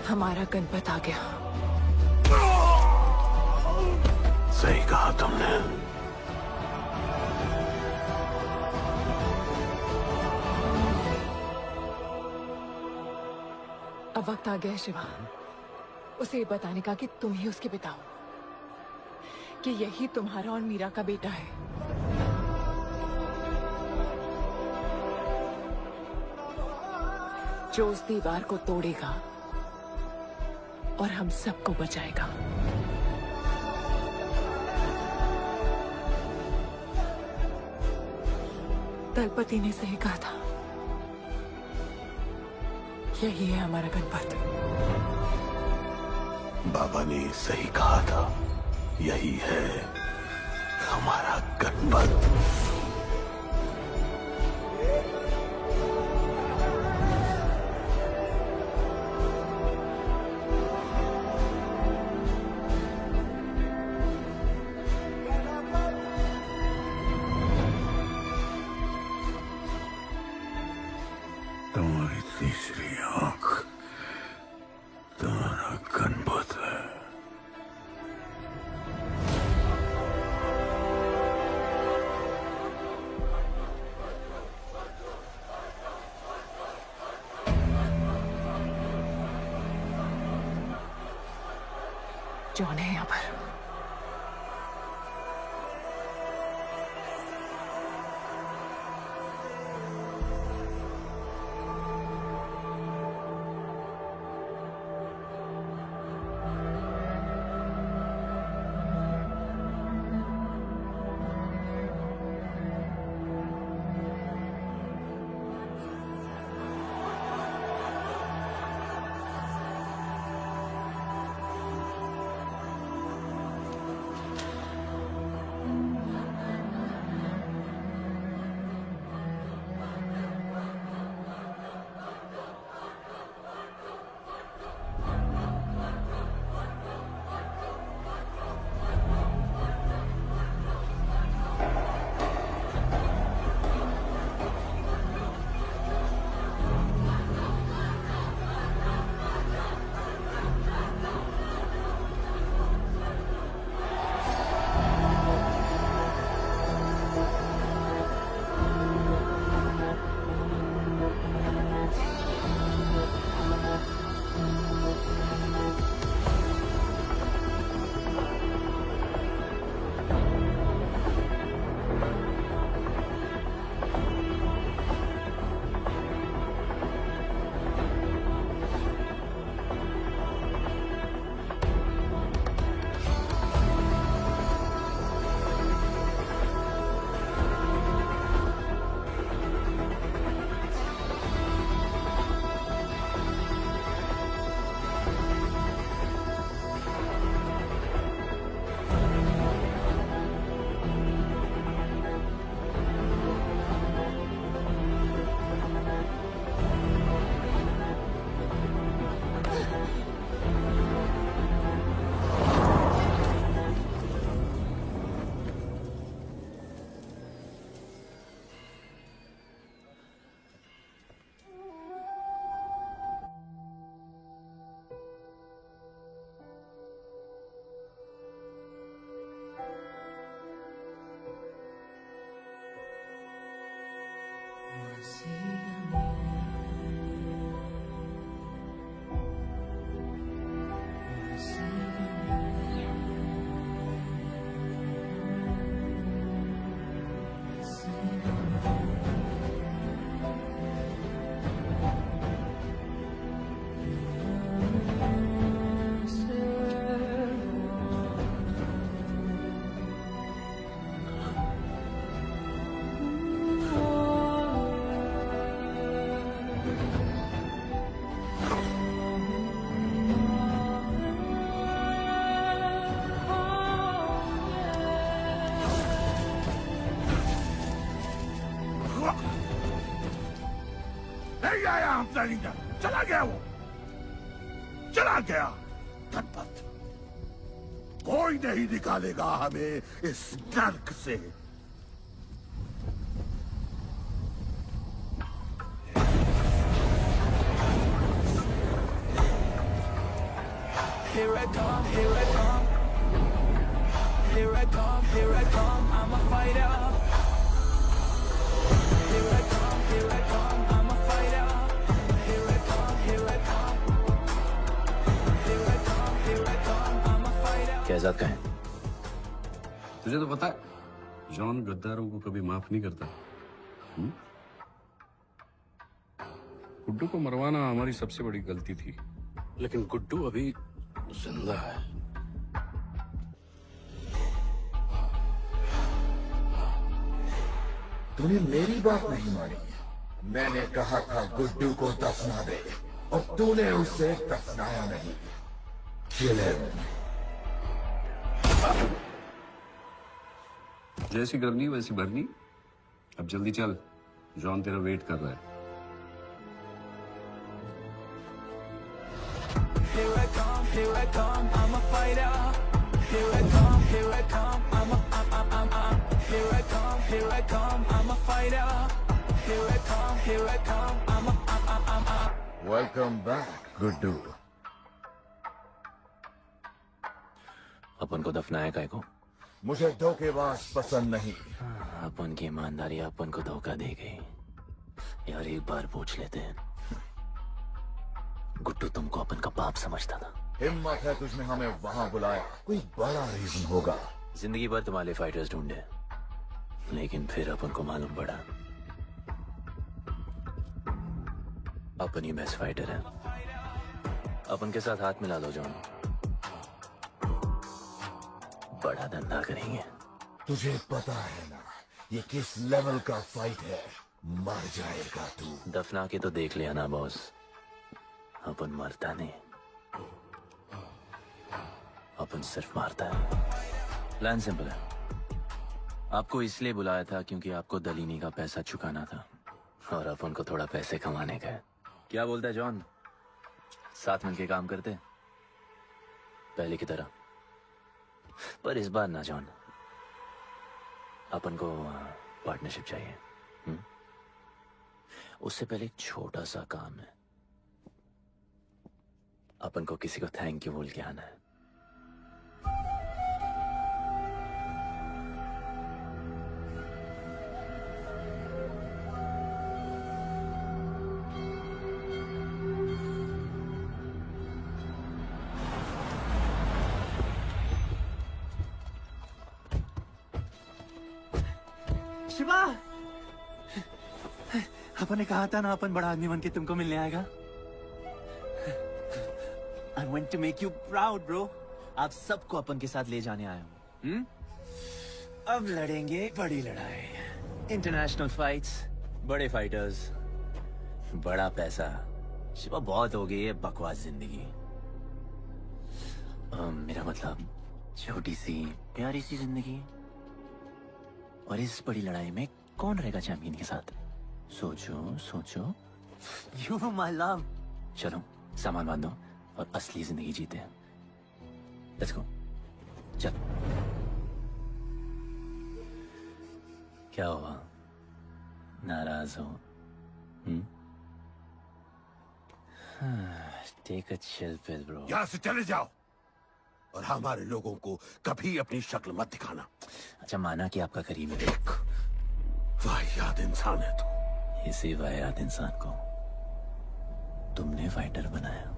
Speaker 12: हमारा गणपत आ गया।
Speaker 13: सही कहा तुमने।
Speaker 12: अब वक्त आ गया है शिवा, उसे ये बताने का कि तुम ही उसके पिता हो, कि यही तुम्हारा और मीरा का बेटा है। जो उस दीवार को तोड़ेगा और हम सबको बचाएगा। दलपति ने सही कहा था, यही है हमारा गणपत।
Speaker 13: बाबा ने सही कहा था, यही है
Speaker 3: हमारा गणपत। तुम्हारी तीसरी आंख तुम्हारा गणपत है।
Speaker 12: जॉन है यहाँ पर।
Speaker 3: नहीं आया हमसे लीडर, चला गया वो, चला गया। गणपत कोई नहीं निकालेगा हमें इस नर्क से।
Speaker 4: Here I come, here I come. Here I come, here I come. I'm a fighter. Here I come, here I come. I'm a fighter. Here I come, here I come. Here I come, here I come. I'm a fighter.
Speaker 7: Kaizad का है?
Speaker 8: तुझे तो पता है John गद्दारों को कभी माफ नहीं करता। गुड्डू को मरवाना हमारी सबसे बड़ी गलती थी, लेकिन गुड्डू अभी जिंदा है।
Speaker 15: तूने मेरी बात नहीं मानी। मैंने कहा था गुड्डू को दफना दे और तूने उसे दफनाया नहीं। Kill him.
Speaker 16: जैसी करनी वैसी भरनी। अब जल्दी चल, जॉन तेरा वेट कर रहा है।
Speaker 4: Here I come, I'm a fighter. Here I come, here I come, I'm here I come, I'm a fighter. Here I come, I'm
Speaker 15: welcome back Guddu.
Speaker 7: अपन को दफनाया काय को?
Speaker 15: मुझे धोखेबाज पसंद नहीं।
Speaker 7: अपन की ईमानदारी अपन को धोखा दे गई। यार एक बार पूछ लेते हैं, गुड्डू तुमको अपन का बाप समझता था।
Speaker 15: हिम्मत है तुझने हमें वहां बुलाया, कोई बड़ा रीजन होगा।
Speaker 7: जिंदगी भर तुम्हारे फाइटर्स ढूंढे, लेकिन फिर अपन को मालूम पड़ा अपन ही बेस्ट फाइटर है। अपन के साथ हाथ मिला लो जॉन, बड़ा धंधा करेंगे।
Speaker 15: तुझे पता है ना ये किस लेवल का फाइट है? मर जाएगा तू।
Speaker 7: दफना के तो देख लिया ना बॉस, अपन मरता नहीं, अपन सिर्फ मारता है। प्लान सिंपल है, आपको इसलिए बुलाया था क्योंकि आपको दलीनी का पैसा चुकाना था और अपन को थोड़ा पैसे कमाने का है। क्या बोलता है जॉन, साथ मिलके काम करते पहले की तरह? पर इस बार ना जॉन, अपन को पार्टनरशिप चाहिए। उससे पहले एक छोटा सा काम है, अपन को किसी को थैंक यू बोल के आना है।
Speaker 10: शिवा, अपन ने कहा था ना अपन बड़ा आदमी बन के तुमको मिलने आएगा। I want to make you proud, bro. आप सबको अपन के साथ ले जाने आया हूँ। अब लड़ेंगे बड़ी लड़ाई, इंटरनेशनल फाइट्स, बड़े फाइटर्स, बड़ा पैसा। शिवा बहुत हो गई है बकवास जिंदगी। मेरा मतलब छोटी सी प्यारी सी जिंदगी, और इस बड़ी लड़ाई में कौन रहेगा चैंपियन के साथ? सोचो सोचो। You my love। चलो सामान बांधो और असली जिंदगी जीते हैं। Let's go। चल। क्या हुआ, नाराज हो? Take a chill pill, bro।
Speaker 3: यहाँ से चले जाओ और हमारे लोगों को कभी अपनी शक्ल मत दिखाना।
Speaker 7: अच्छा माना कि आपका करीब है।
Speaker 3: एक वाहियात इंसान है तू।
Speaker 7: इसी वाहियात इंसान को तुमने फाइटर बनाया।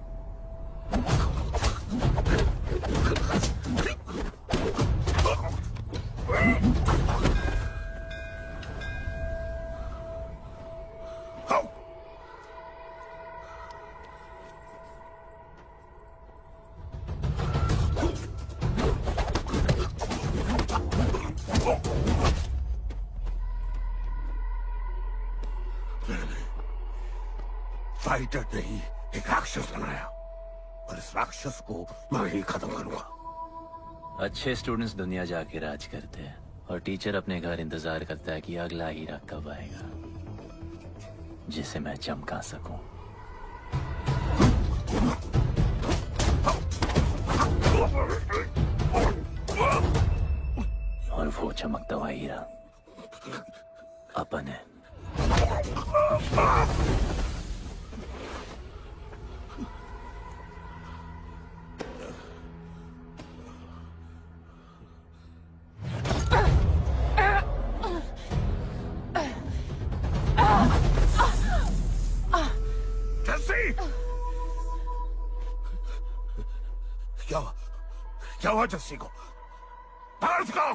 Speaker 3: फाइटर नहीं, एक राक्षस बनाया, और इस राक्षस को मैं ही खत्म करूंगा।
Speaker 7: अच्छे स्टूडेंट्स दुनिया जाके राज करते हैं और टीचर अपने घर इंतजार करता है कि अगला हीरा कब आएगा जिसे मैं चमका सकूं। और वो चमकता हुआ हीरा अपन है।
Speaker 3: क्या हुआ जस्सी को? बाहर निकालो।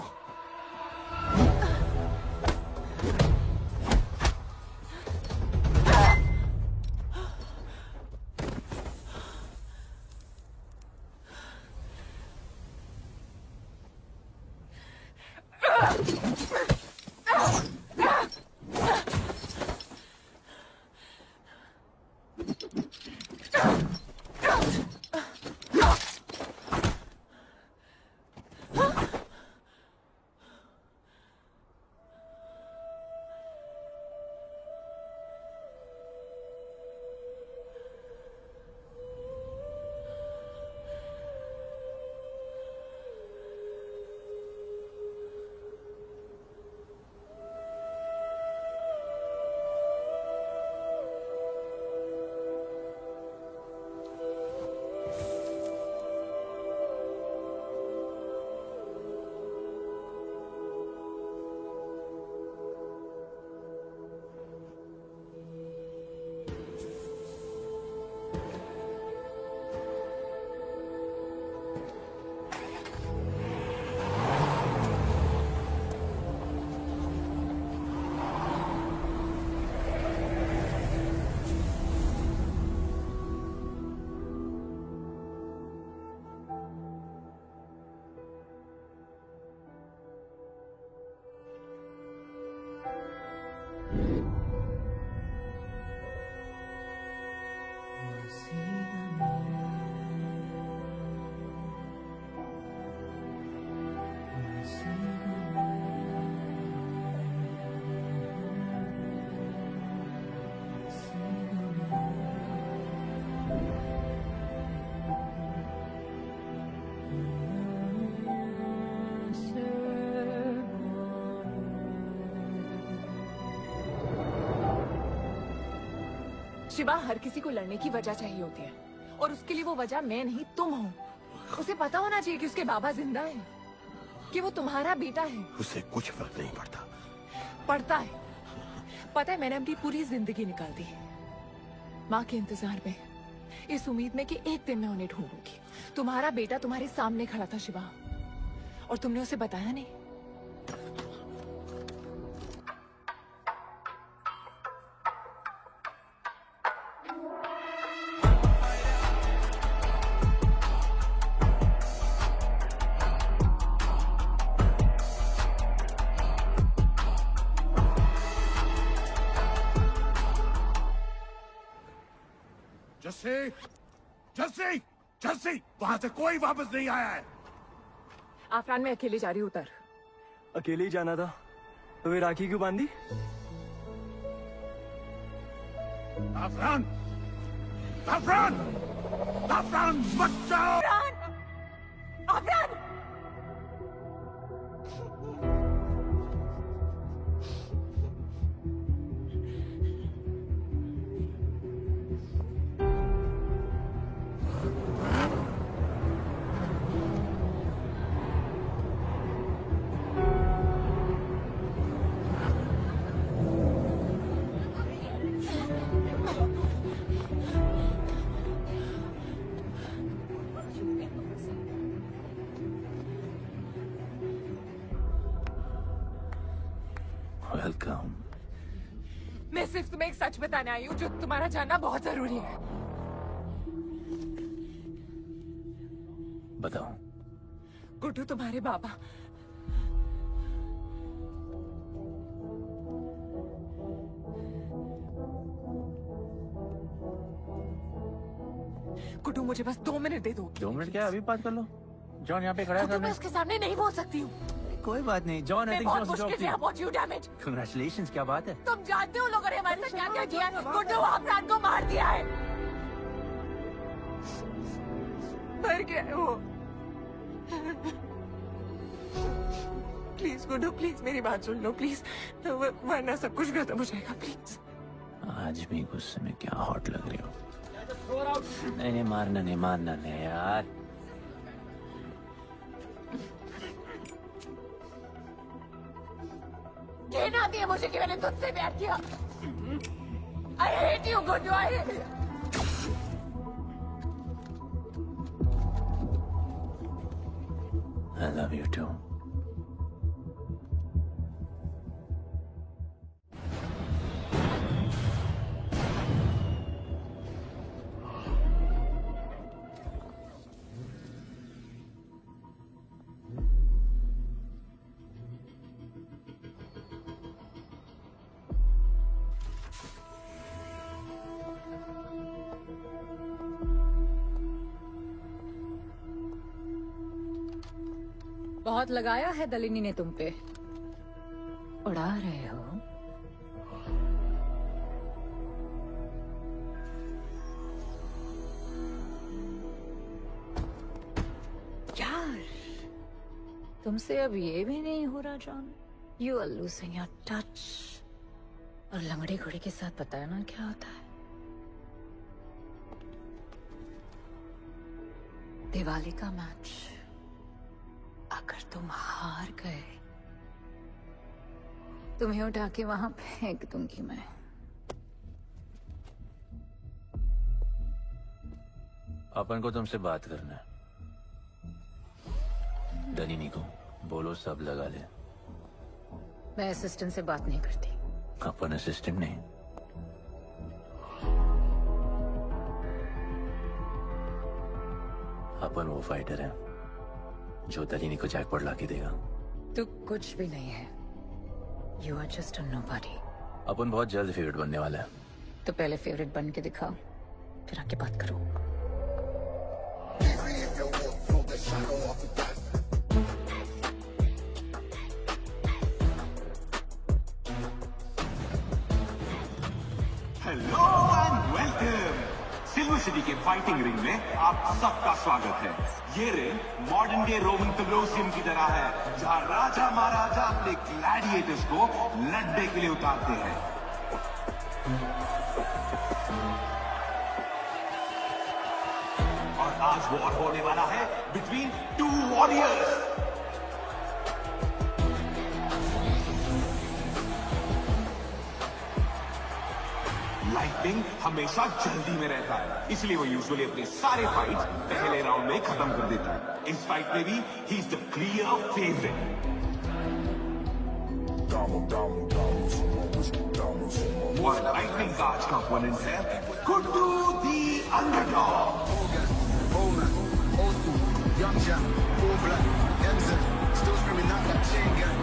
Speaker 12: शिवा, हर किसी को लड़ने की वजह चाहिए होती है और उसके लिए वो वजह मैं नहीं तुम हो। उसे पता होना चाहिए कि उसके बाबा जिंदा है, कि वो तुम्हारा बेटा है।
Speaker 14: उसे कुछ फर्क नहीं पड़ता।
Speaker 12: पड़ता है। पता है, मैंने अपनी पूरी जिंदगी निकाल दी माँ के इंतजार में, इस उम्मीद में कि एक दिन मैं उन्हें ढूंढूंगी। तुम्हारा बेटा तुम्हारे सामने खड़ा था शिवा, और तुमने उसे बताया नहीं।
Speaker 14: जस्सी, जस्सी, जस्सी, वहां से कोई वापस नहीं आया है।
Speaker 12: आफरान, मैं अकेले जा रही हूँ। उतर।
Speaker 17: अकेले ही जाना था तो वे राखी क्यों बांधी?
Speaker 14: आफरान, आफरान, आफरान, मत जाओ।
Speaker 12: आफरान!
Speaker 7: वेलकम।
Speaker 12: मैं सिर्फ तुम्हें एक सच बताने आई हूँ जो तुम्हारा जानना बहुत जरूरी है।
Speaker 7: बताओ।
Speaker 12: गुड्डू तुम्हारे बाबा गुड्डू, मुझे बस 2 मिनट दे दो।
Speaker 7: 2 मिनट क्या, अभी बात कर लो। जॉन यहाँ पे खड़ा है।
Speaker 12: मैं उसके सामने नहीं बोल सकती हूँ।
Speaker 7: कोई बात नहीं जॉन,
Speaker 12: मैं बहुत मुश्किल से पहुंची हूँ। डैमेज।
Speaker 7: कांग्रेचुलेशंस, क्या बात है?
Speaker 12: तुम जानते हो लोगों ने हमारे साथ क्या क्या किया है? गुड्डू आफरान को मार दिया है। मर गया है वो। प्लीज गुड्डू, प्लीज मेरी बात सुन लो प्लीज, वरना सब कुछ खत्म हो जाएगा। प्लीज।
Speaker 7: आज भी गुस्से में क्या हॉट लग रही हो। नहीं, मारना नहीं यार।
Speaker 12: घिन आती है मुझे कि मैंने तुझसे प्यार किया। I hate you, Guddu.
Speaker 7: I love you too.
Speaker 18: बहुत लगाया है दलिनी ने तुम पे। उड़ा रहे हो। यार, तुमसे अब ये भी नहीं हो रहा John. You are losing your touch. और लंगड़ी घोड़ी के साथ बताया ना क्या होता है। दिवाली का मैच अगर तुम हार गए, तुम्हें उठा के वहां फेंक दूंगी मैं।
Speaker 7: अपन को तुमसे बात करना है। दलिनी को बोलो सब लगा ले।
Speaker 18: मैं असिस्टेंट से बात नहीं करती।
Speaker 7: अपन असिस्टेंट नहीं, अपन वो फाइटर है जो दलिनी को जैकपॉट लाके देगा।
Speaker 18: तू कुछ भी नहीं है। You are just a nobody.
Speaker 7: अपन बहुत जल्द फेवरेट बनने वाला है।
Speaker 18: तो पहले फेवरेट बन के दिखाओ, फिर आके बात करो।
Speaker 13: Hello and welcome. Silver city के फाइटिंग रिंग में आप सबका स्वागत है। ये ring modern day Roman Colosseum की तरह है, जहां राजा महाराजा अपने ग्लैडिएटर्स को लड़ने के लिए उतारते हैं। और आज वॉर होने वाला है बिटवीन टू वॉरियर्स। लाइटनिंग हमेशा जल्दी में रहता है, इसलिए वो यूजुअली अपने सारे फाइट्स पहले राउंड में खत्म कर देता है। इस फाइट में भी he is the clear favourite. और लाइटनिंग का आज का ओपोनेंट है गुड्डू दी underdog.
Speaker 15: Still screaming out that chain gang.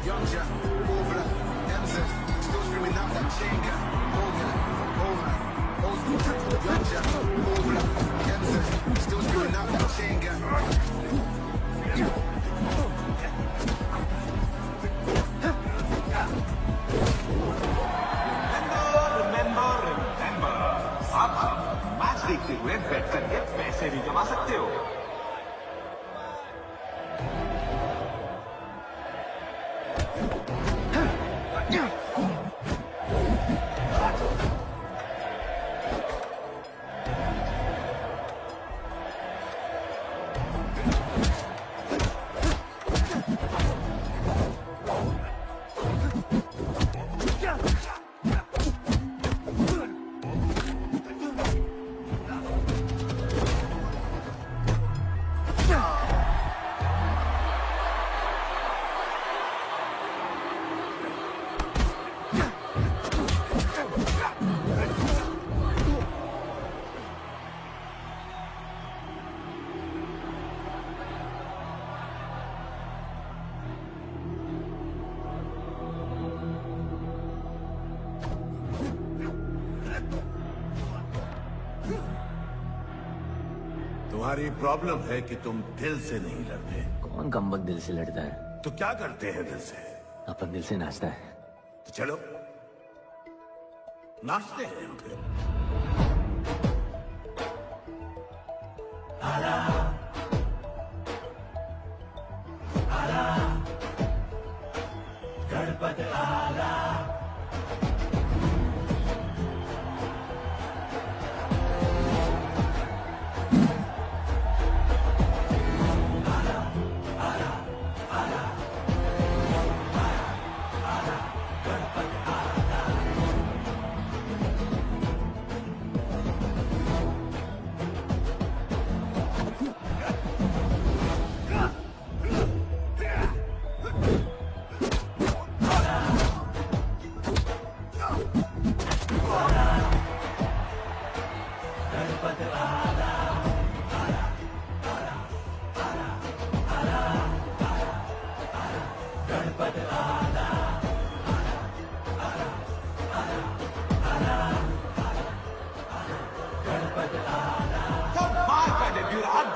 Speaker 15: Young Jack, all black, MZ, still screaming out that chain gang. Old man, old school, young Jack, all black, MZ, still screaming out that chain gang.
Speaker 13: Remember, आप match देखते हुए बेट करके पैसे भी कमा सकते हो।
Speaker 14: तुम्हारी प्रॉब्लम है कि तुम दिल से नहीं लड़ते।
Speaker 7: कौन कमबख्त दिल से लड़ता है?
Speaker 14: तो क्या करते हैं दिल से?
Speaker 7: अपन दिल से नाचता है।
Speaker 14: तो चलो नाचते हैं हम फिर।
Speaker 4: गणपत आला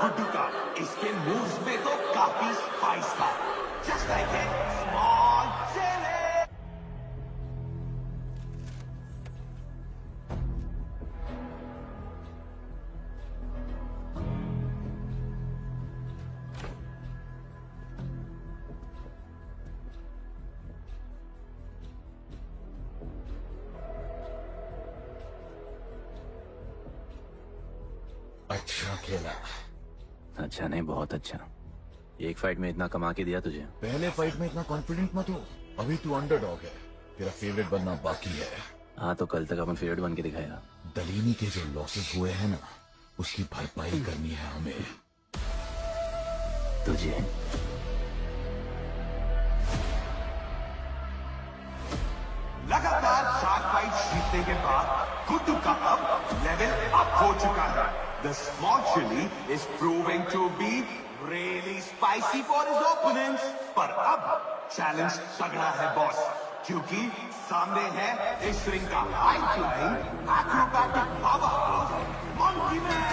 Speaker 13: गुड्डू का इसके मूव्स में तो काफी स्पाइस था। Just like a small chilli.
Speaker 15: अच्छा खेला।
Speaker 7: अच्छा नहीं, बहुत अच्छा। एक फाइट में इतना कमा के दिया तुझे।
Speaker 15: पहले फाइट में इतना कॉन्फिडेंट मत हो, अभी तू अंडरडॉग है, तेरा फेवरेट बनना बाकी है।
Speaker 7: हाँ तो कल तक अपन फेवरेट बन के दिखाएगा।
Speaker 15: दलीनी के जो लॉसेस हुए हैं ना,
Speaker 14: उसकी भरपाई करनी है हमें।
Speaker 7: तुझे
Speaker 13: लगातार 4 फाइट जीतने के बाद गुड्डू का अब लेवल अप हो चुका है। The small chili is proving to be really spicy for his opponents. पर अब चैलेंज तगड़ा है बॉस, क्योंकि सामने है इस रिंग का high flying acrobatic power monkey man.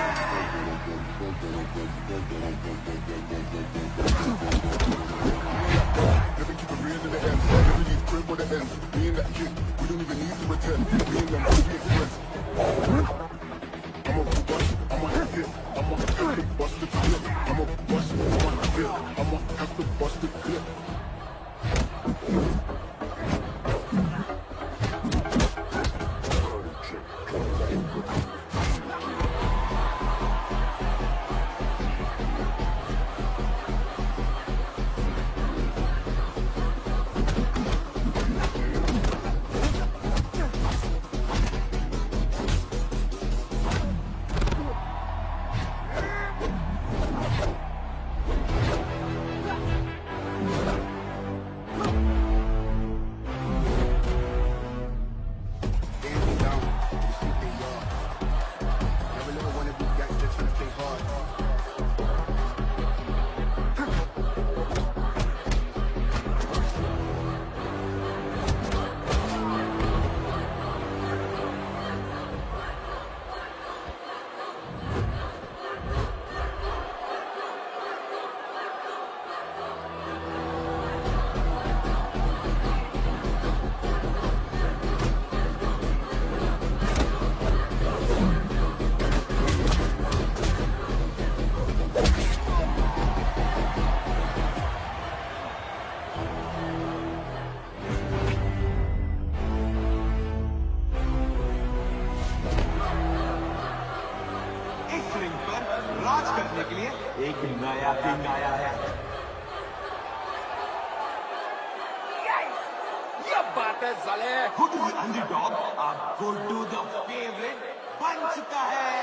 Speaker 15: Living to the real to the end. Never leave crib where the ends. Me and that kid, we don't even need to pretend. Me and them, we express. I'm a bust, I'm a hit, I'm a have to bust the clip. I'm a bust, I'm a hit, I'm a have to bust the clip.
Speaker 13: एक नया king आया है।
Speaker 14: ये बात है साले।
Speaker 13: Guddu the underdog अब Guddu the favourite बन चुका है।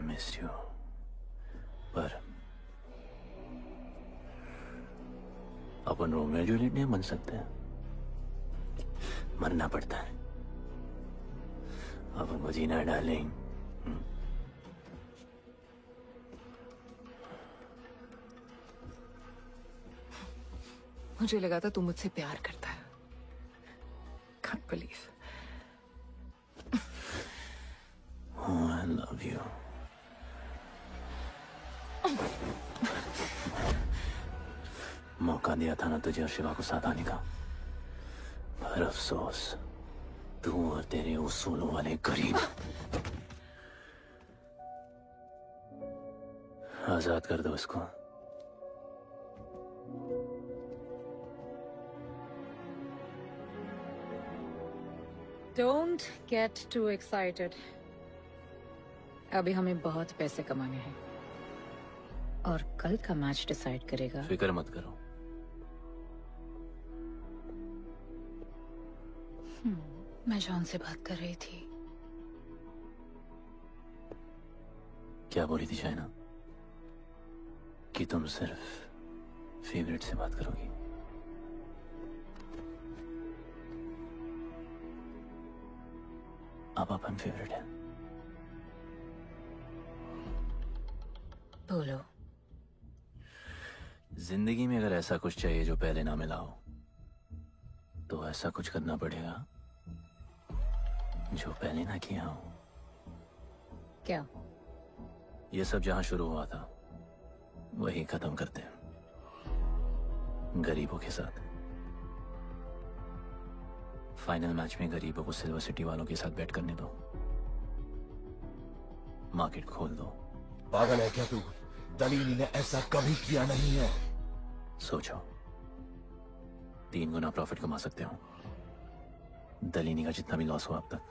Speaker 7: missed you. पर अपन रोमियो जूलियट नहीं बन सकते, मरना पड़ता है अपन को जीना डार्लिंग।
Speaker 12: मुझे लगा था तू मुझसे प्यार करता है। Can't believe.
Speaker 7: Oh, I love you. मौका दिया था ना तुझे और शिवा को साथ आने का, पर अफसोस तू और तेरे उसूलों वाले गरीब। आजाद कर दो इसको।
Speaker 18: Don't get too excited. अभी हमें बहुत पैसे कमाने हैं और कल का मैच डिसाइड करेगा।
Speaker 7: फिक्र मत करो।
Speaker 18: मैं जॉन से बात कर रही थी।
Speaker 7: क्या बोली थी शाइना? कि तुम सिर्फ फेवरेट से बात करोगी? आप अपन फेवरेट है।
Speaker 18: बोलो।
Speaker 7: जिंदगी में अगर ऐसा कुछ चाहिए जो पहले ना मिला हो, तो ऐसा कुछ करना पड़ेगा जो पहले ना किया हो।
Speaker 18: क्या?
Speaker 7: ये सब जहां शुरू हुआ था वही खत्म करते हैं, गरीबों के साथ। फाइनल मैच में गरीबों को सिल्वर सिटी वालों के साथ बैट करने दो, मार्केट खोल दो।
Speaker 14: पागल है क्या तू? दलीली ने ऐसा कभी किया नहीं है।
Speaker 7: सोचो, 3 गुना प्रॉफिट कमा सकते हो। दलीनी का जितना भी लॉस हुआ अब तक,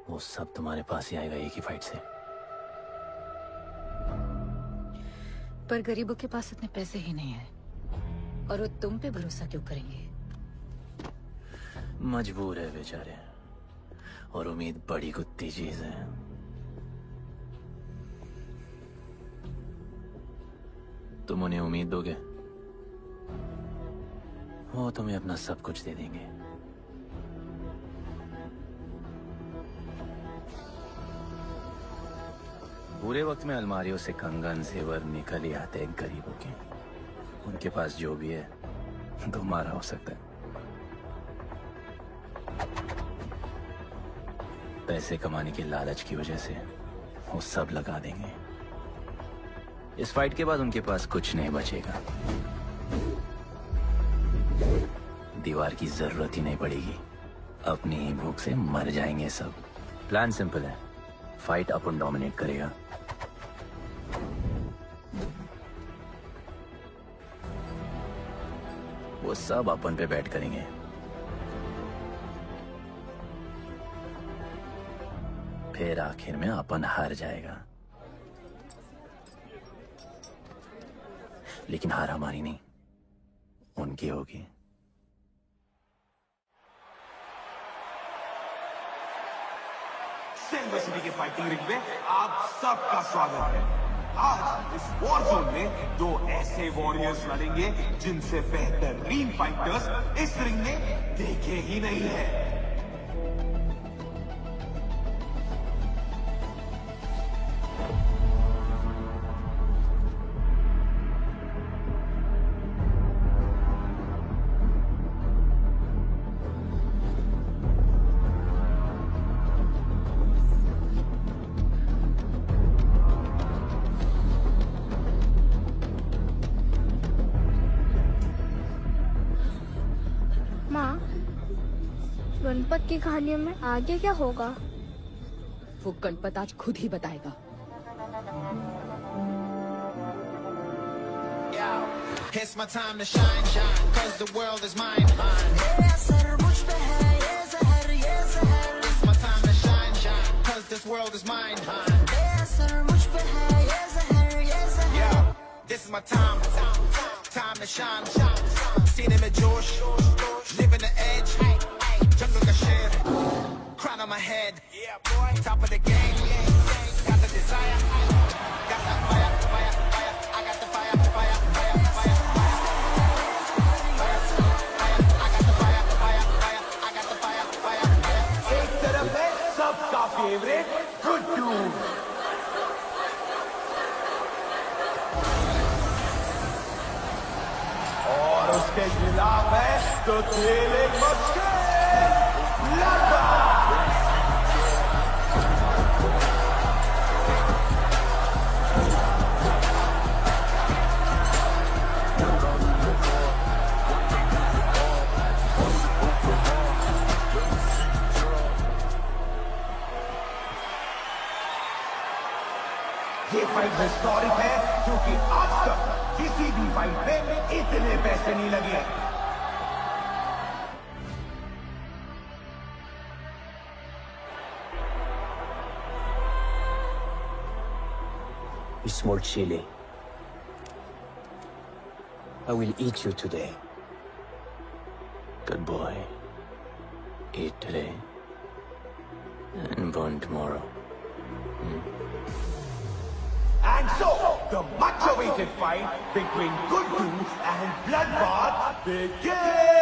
Speaker 7: वो सब तुम्हारे पास ही आएगा एक ही फाइट से।
Speaker 18: पर गरीबों के पास इतने पैसे ही नहीं है, और वो तुम पे भरोसा क्यों करेंगे?
Speaker 7: मजबूर है बेचारे, और उम्मीद बड़ी कुत्ती चीज है। तुम उन्हें उम्मीद दोगे, वो तुम्हें अपना सब कुछ दे देंगे। बुरे वक्त में अलमारियों से कंगन जेवर निकल ही आते हैं गरीबों के। उनके पास जो भी है तुम्हारा हो सकता है। पैसे कमाने की लालच की वजह से वो सब लगा देंगे। इस फाइट के बाद उनके पास कुछ नहीं बचेगा। दीवार की जरूरत ही नहीं पड़ेगी, अपनी ही भूख से मर जाएंगे सब। प्लान सिंपल है, फाइट अपन डोमिनेट करेगा। वो सब अपन पे बैट करेंगे। फिर आखिर में अपन हार जाएगा, लेकिन हार हमारी नहीं, उनकी होगी।
Speaker 13: सिल्वर सिटी के फाइटिंग रिंग में आप सबका स्वागत है। आज इस वॉर जोन में 2 ऐसे वॉरियर्स लड़ेंगे जिनसे बेहतरीन फाइटर्स इस रिंग में देखे ही नहीं है।
Speaker 1: गणपत की कहानियों में आगे क्या होगा?
Speaker 2: वो गणपत आज खुद ही बताएगा।
Speaker 15: It's my time to shine, shine, cause the world is mine, mine. It's my time to shine, shine, cause this world is mine, mine. Yeah, this is my time, time to shine, seen him at Josh, living the edge, jungle ka sher, crown on my head, top of the game, got the desire, got that fire, fire, fire, I got the fire, fire, fire, fire, fire, I got the fire, fire, fire, I got the fire, fire, fire.
Speaker 13: एक तरफ है सबका favourite Guddu, और उसके खिलाफ है तो खेल एक मुश्किल लड़का। ये फाइट हिस्टोरिक है क्योंकि आज तक किसी भी फाइट में इतने पैसे नहीं लगे।
Speaker 7: Small chili. I will eat you today. Good boy. Eat today and burn tomorrow.
Speaker 13: And so, the much-awaited fight between Guddu and Bloodbath begins!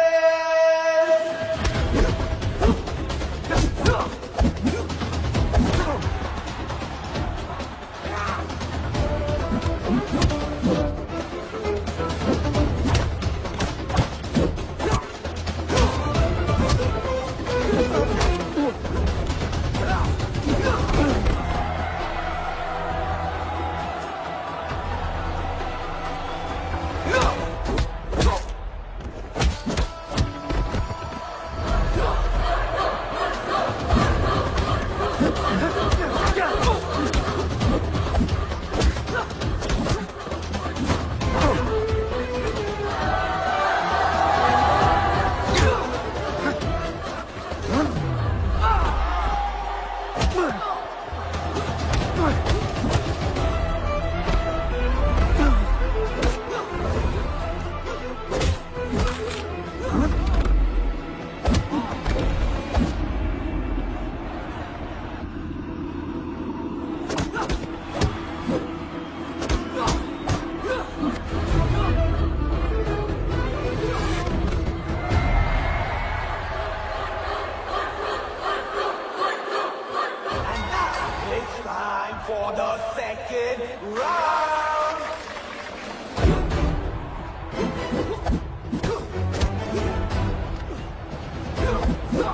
Speaker 13: ये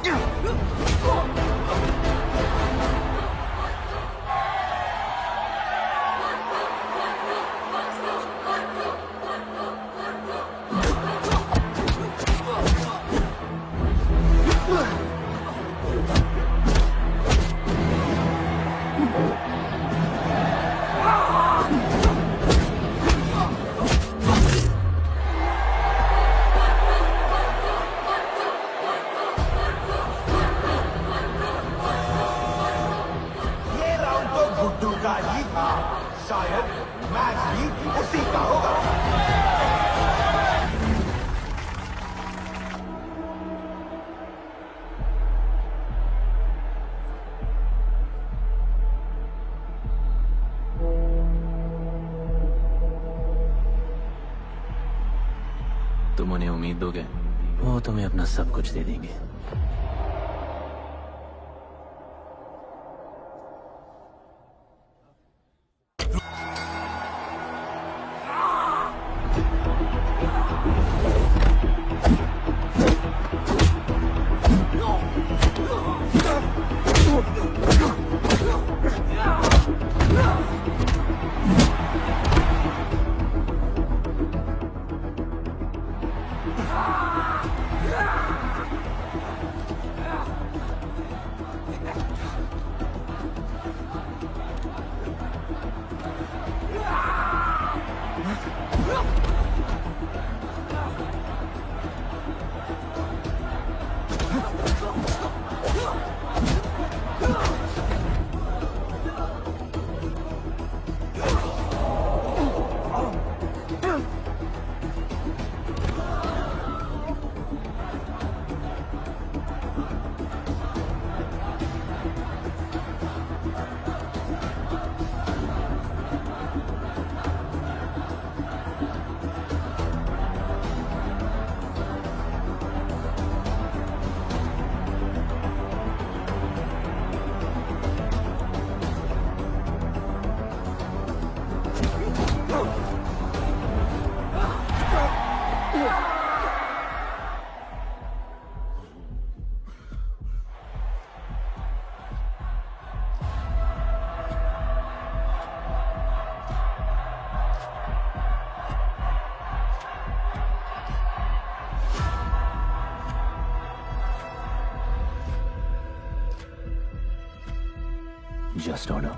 Speaker 13: राउंड तो गुड्डू का ही था, शायद मैच भी उसी का होगा।
Speaker 7: तुम उन्हें उम्मीद दोगे, वो तुम्हें अपना सब कुछ दे देंगे। Just order.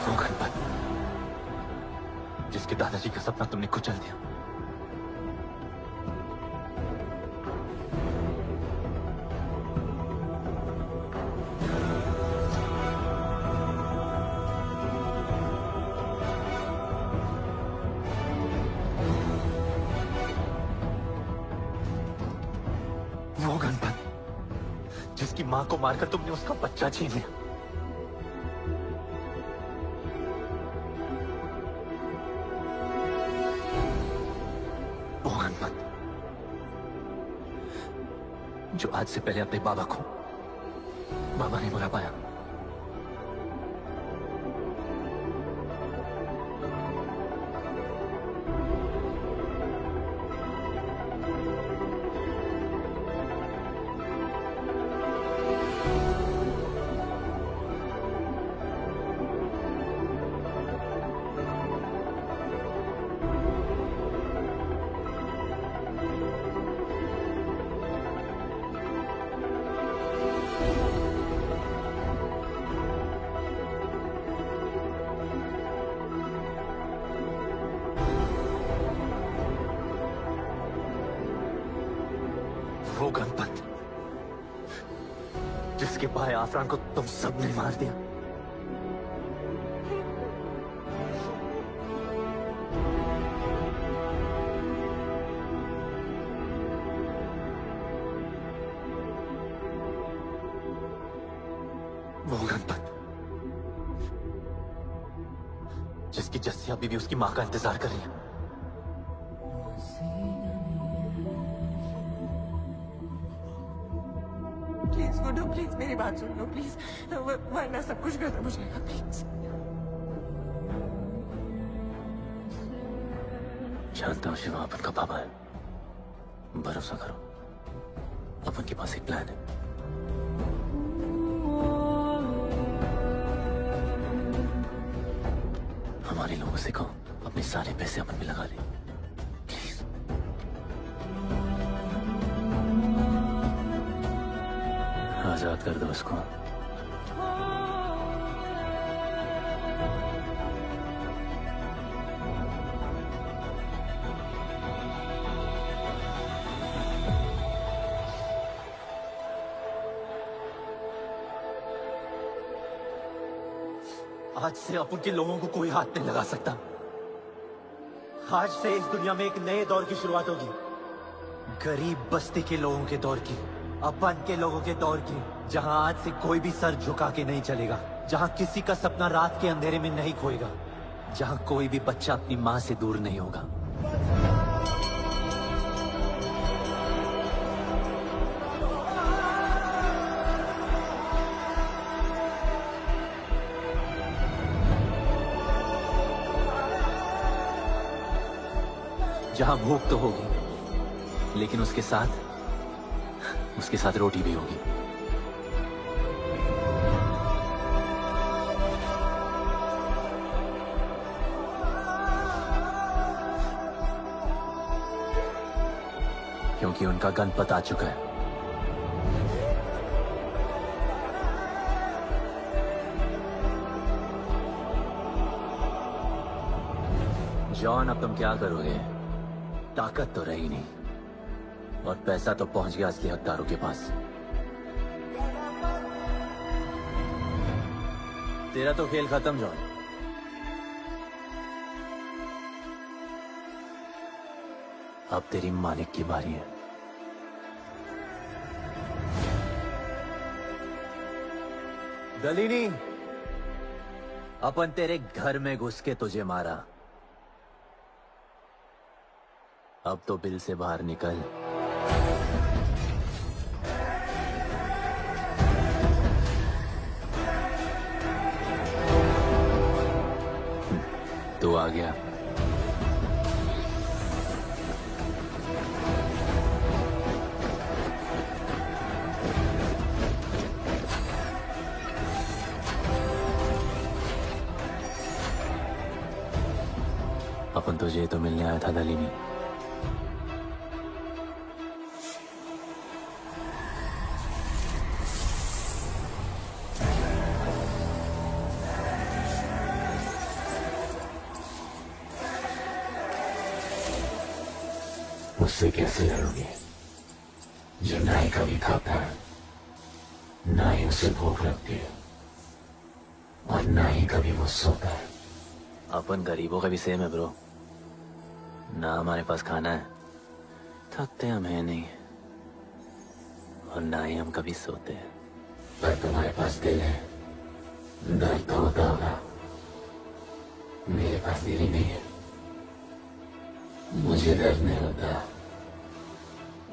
Speaker 7: वो गणपत जिसके दादाजी का सपना तुमने कुचल दिया। वो गणपत जिसकी मां को मारकर तुमने उसका बच्चा छीन लिया। वो गणपत जो आज से पहले अपने बाबा को बाबा नहीं बुला पाया। वो गणपत जिसके भाई आफरान को तुम सबने मार दिया। वो गणपत जिसकी जस्सिया बीवी उसकी मां का इंतजार कर रही है।
Speaker 12: प्लीज गुड्डू, प्लीज मेरी बात सुन लो प्लीज, वरना सब कुछ खत्म हो जाएगा प्लीज।
Speaker 7: जानता हूँ शिवा अपन का पापा है, भरोसा करो अपन के पास एक प्लान है। हमारे लोगों से कहो अपने सारे पैसे अपन में लगा ले। आजाद कर दो उसको। आज से अपन के लोगों को कोई हाथ नहीं लगा सकता। आज से इस दुनिया में एक नए दौर की शुरुआत होगी, गरीब बस्ती के लोगों के दौर की, अपन के लोगों के दौर की, जहां आज से कोई भी सर झुका के नहीं चलेगा, जहां किसी का सपना रात के अंधेरे में नहीं खोएगा, जहां कोई भी बच्चा अपनी मां से दूर नहीं होगा। जहां भूख तो होगी लेकिन उसके साथ रोटी भी होगी। क्योंकि उनका गणपत आ चुका है। जॉन, अब तुम क्या करोगे? ताकत तो रही नहीं और पैसा तो पहुंच गया असली हकदारों के पास। तेरा तो खेल खत्म जॉन। अब तेरी मालिक की बारी है। दलीनी, अपन तेरे घर में घुस के तुझे मारा, अब तो बिल से बाहर निकल। तू आ गया। अपन तुझे तो मिलने आया था नलिनी।
Speaker 3: मुझसे कैसे लड़ोगे जो ना ही कभी खाता है, ना ही उसे भूख लगती है और ना ही कभी वो सोता है।
Speaker 7: अपन गरीबों का भी सेम है ब्रो, ना हमारे पास खाना है, थकते हम है नहीं, और ना ही हम कभी सोते हैं।
Speaker 3: पर तुम्हारे पास दिल है, दर्द तो होता होगा। मेरे पास दिल ही नहीं है, मुझे दर्द नहीं होता।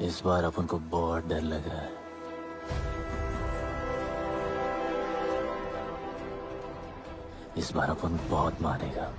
Speaker 7: इस बार अपन को बहुत डर लग रहा है। इस बार अपन बहुत मारेगा।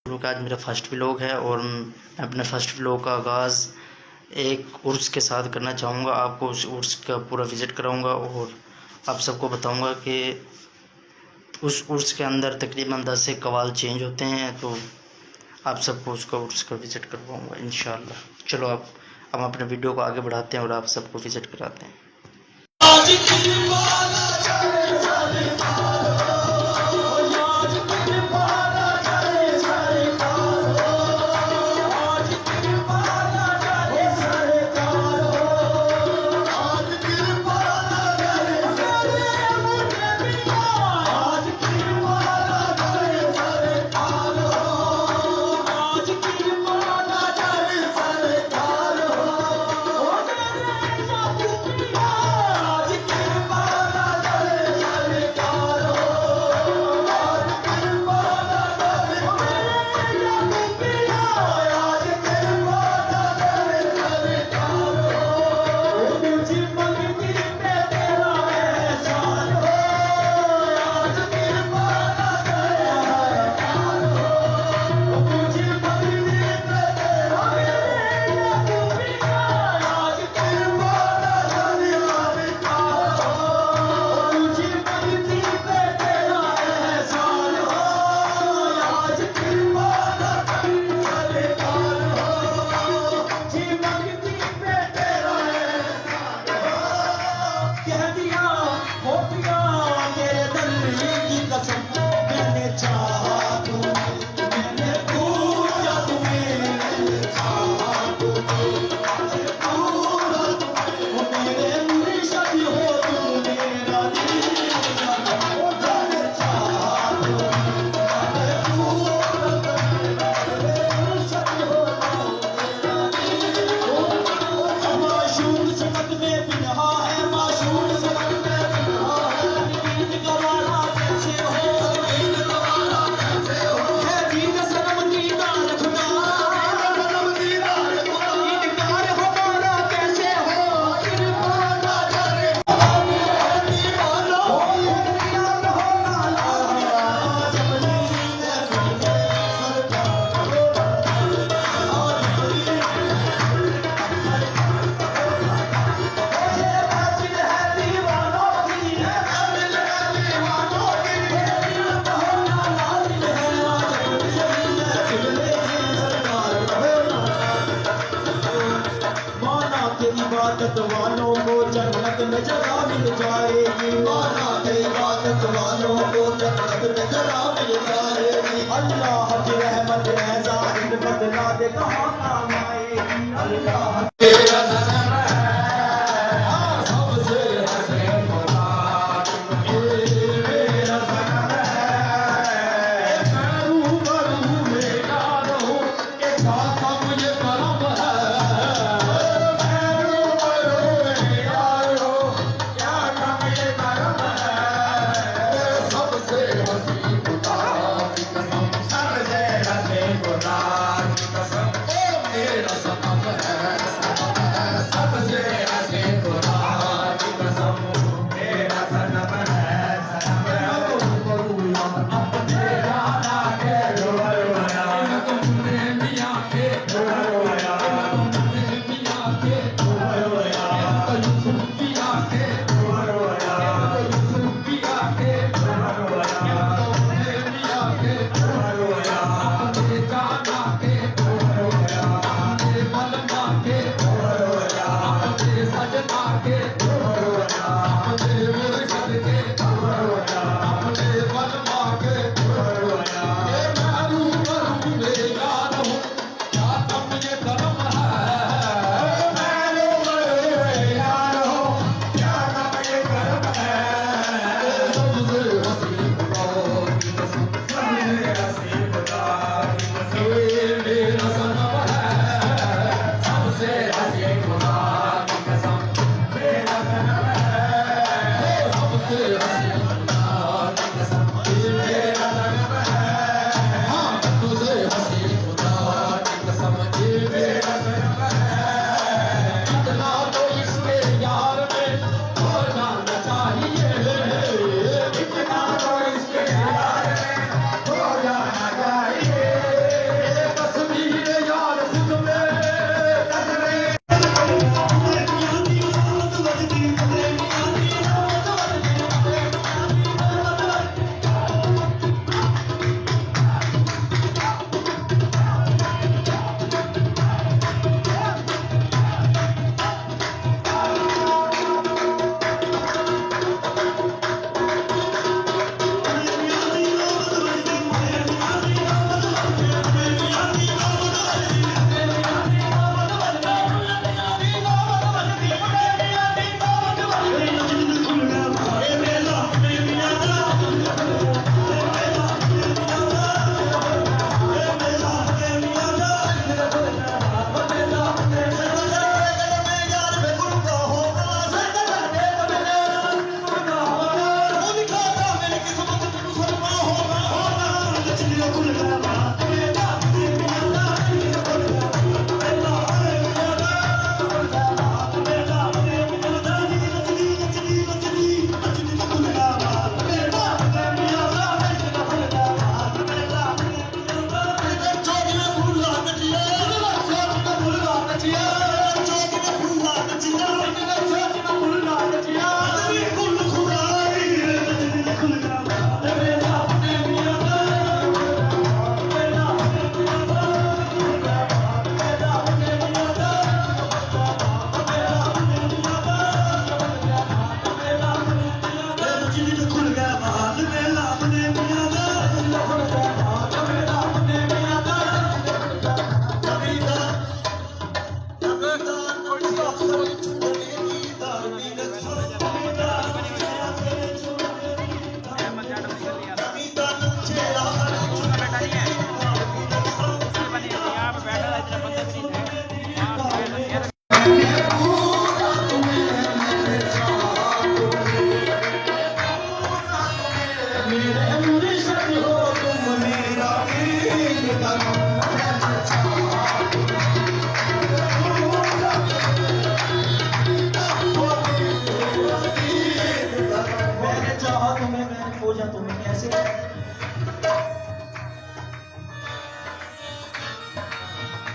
Speaker 19: का आज मेरा फर्स्ट व्लॉग है और मैं अपने फर्स्ट व्लॉग का आगाज़ एक उर्स के साथ करना चाहूँगा। आपको उस उर्स का पूरा विज़िट कराऊँगा और आप सबको बताऊँगा कि उस उर्स के अंदर तकरीबन 10 से कवाल चेंज होते हैं, तो आप सबको उसका उर्स का विज़िट करवाऊँगा इंशाल्लाह। चलो अब हम अपने वीडियो को आगे बढ़ाते हैं और आप सबको विज़िट कराते हैं।
Speaker 10: में जगह मिल जाएगी, माना गई बात वालों को जन्नत में जगह मिल जाएगी। अल्लाह की रहमत है जाहिर बदला दे कहाँ काम आएगी। अल्लाह के रज़म है सबसे हसीन खुदा, ये मेरा सनम है। मैं रूबरू में यार हूँ के साथ मुझे करम है। मैं रूबरू में यार हूँ क्या कम ये करम है। सबसे हसीन खुदा की कसम, सबसे हसीन खुदा की कसम, ओ मेरा सनम है, सबसे हसीन खुदा की कसम, मेरा सनम है, सनम है। अपने जाना के रुबरुया, तुमने मियाँ के रुबरुया, तुमने मियाँ के रुबरुया, यूसुफ पिया के रुबरुया, यूसुफ पिया के रुबरुया, तुमने मियाँ के रुबरुया, अपने जाना के रुबरुया, अपने मलमा के रुबरुया, अपने सजना के रुबरुया, अपने मुर्शिद के रुबरुया, अपने मलमा के रुबरुया। ये मैं रूबरू में यार हूँ क्या कम ये करम है। मैं रूबरू में यार हूँ क्या कम ये करम है। सबसे हसीन खुदा की कसम, सबसे हसीन खुदा की कसम, ये मेरा सनम है। सबसे हसीन खुदा की कसम, मेरा सनम है। सबसे हसीन खुदा की कसम, ये मेरा सनम है। हाँ तुझे हसीन खुदा की कसम, ये मेरा सनम है। इतना तो इसके यार में हो जाना चाहिए, इतना तो इसके यार में हो जाना चाहिए। तस्वीर यार खुद में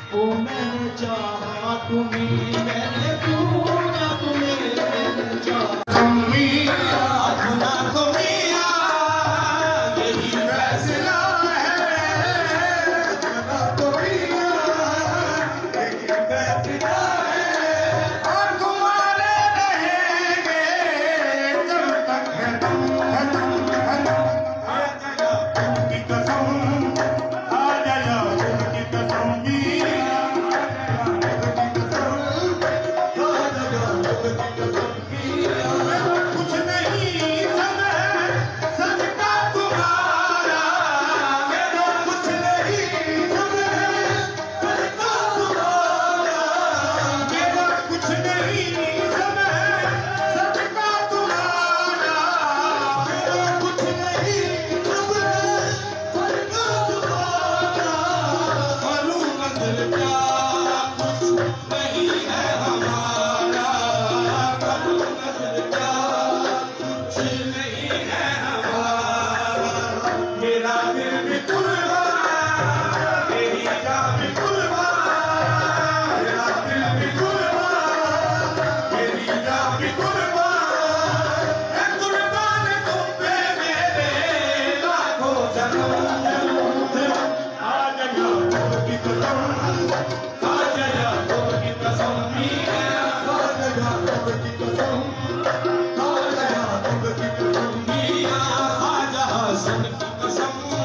Speaker 10: ओ मैंने चाहा तुम्हें, मैंने पूजा तुम्हें, मैंने चाहा खुदा को मिया, यही फैसला है। खुदा को मिया, यही फैसला है। और तुम्हारे रहेंगे
Speaker 15: कसम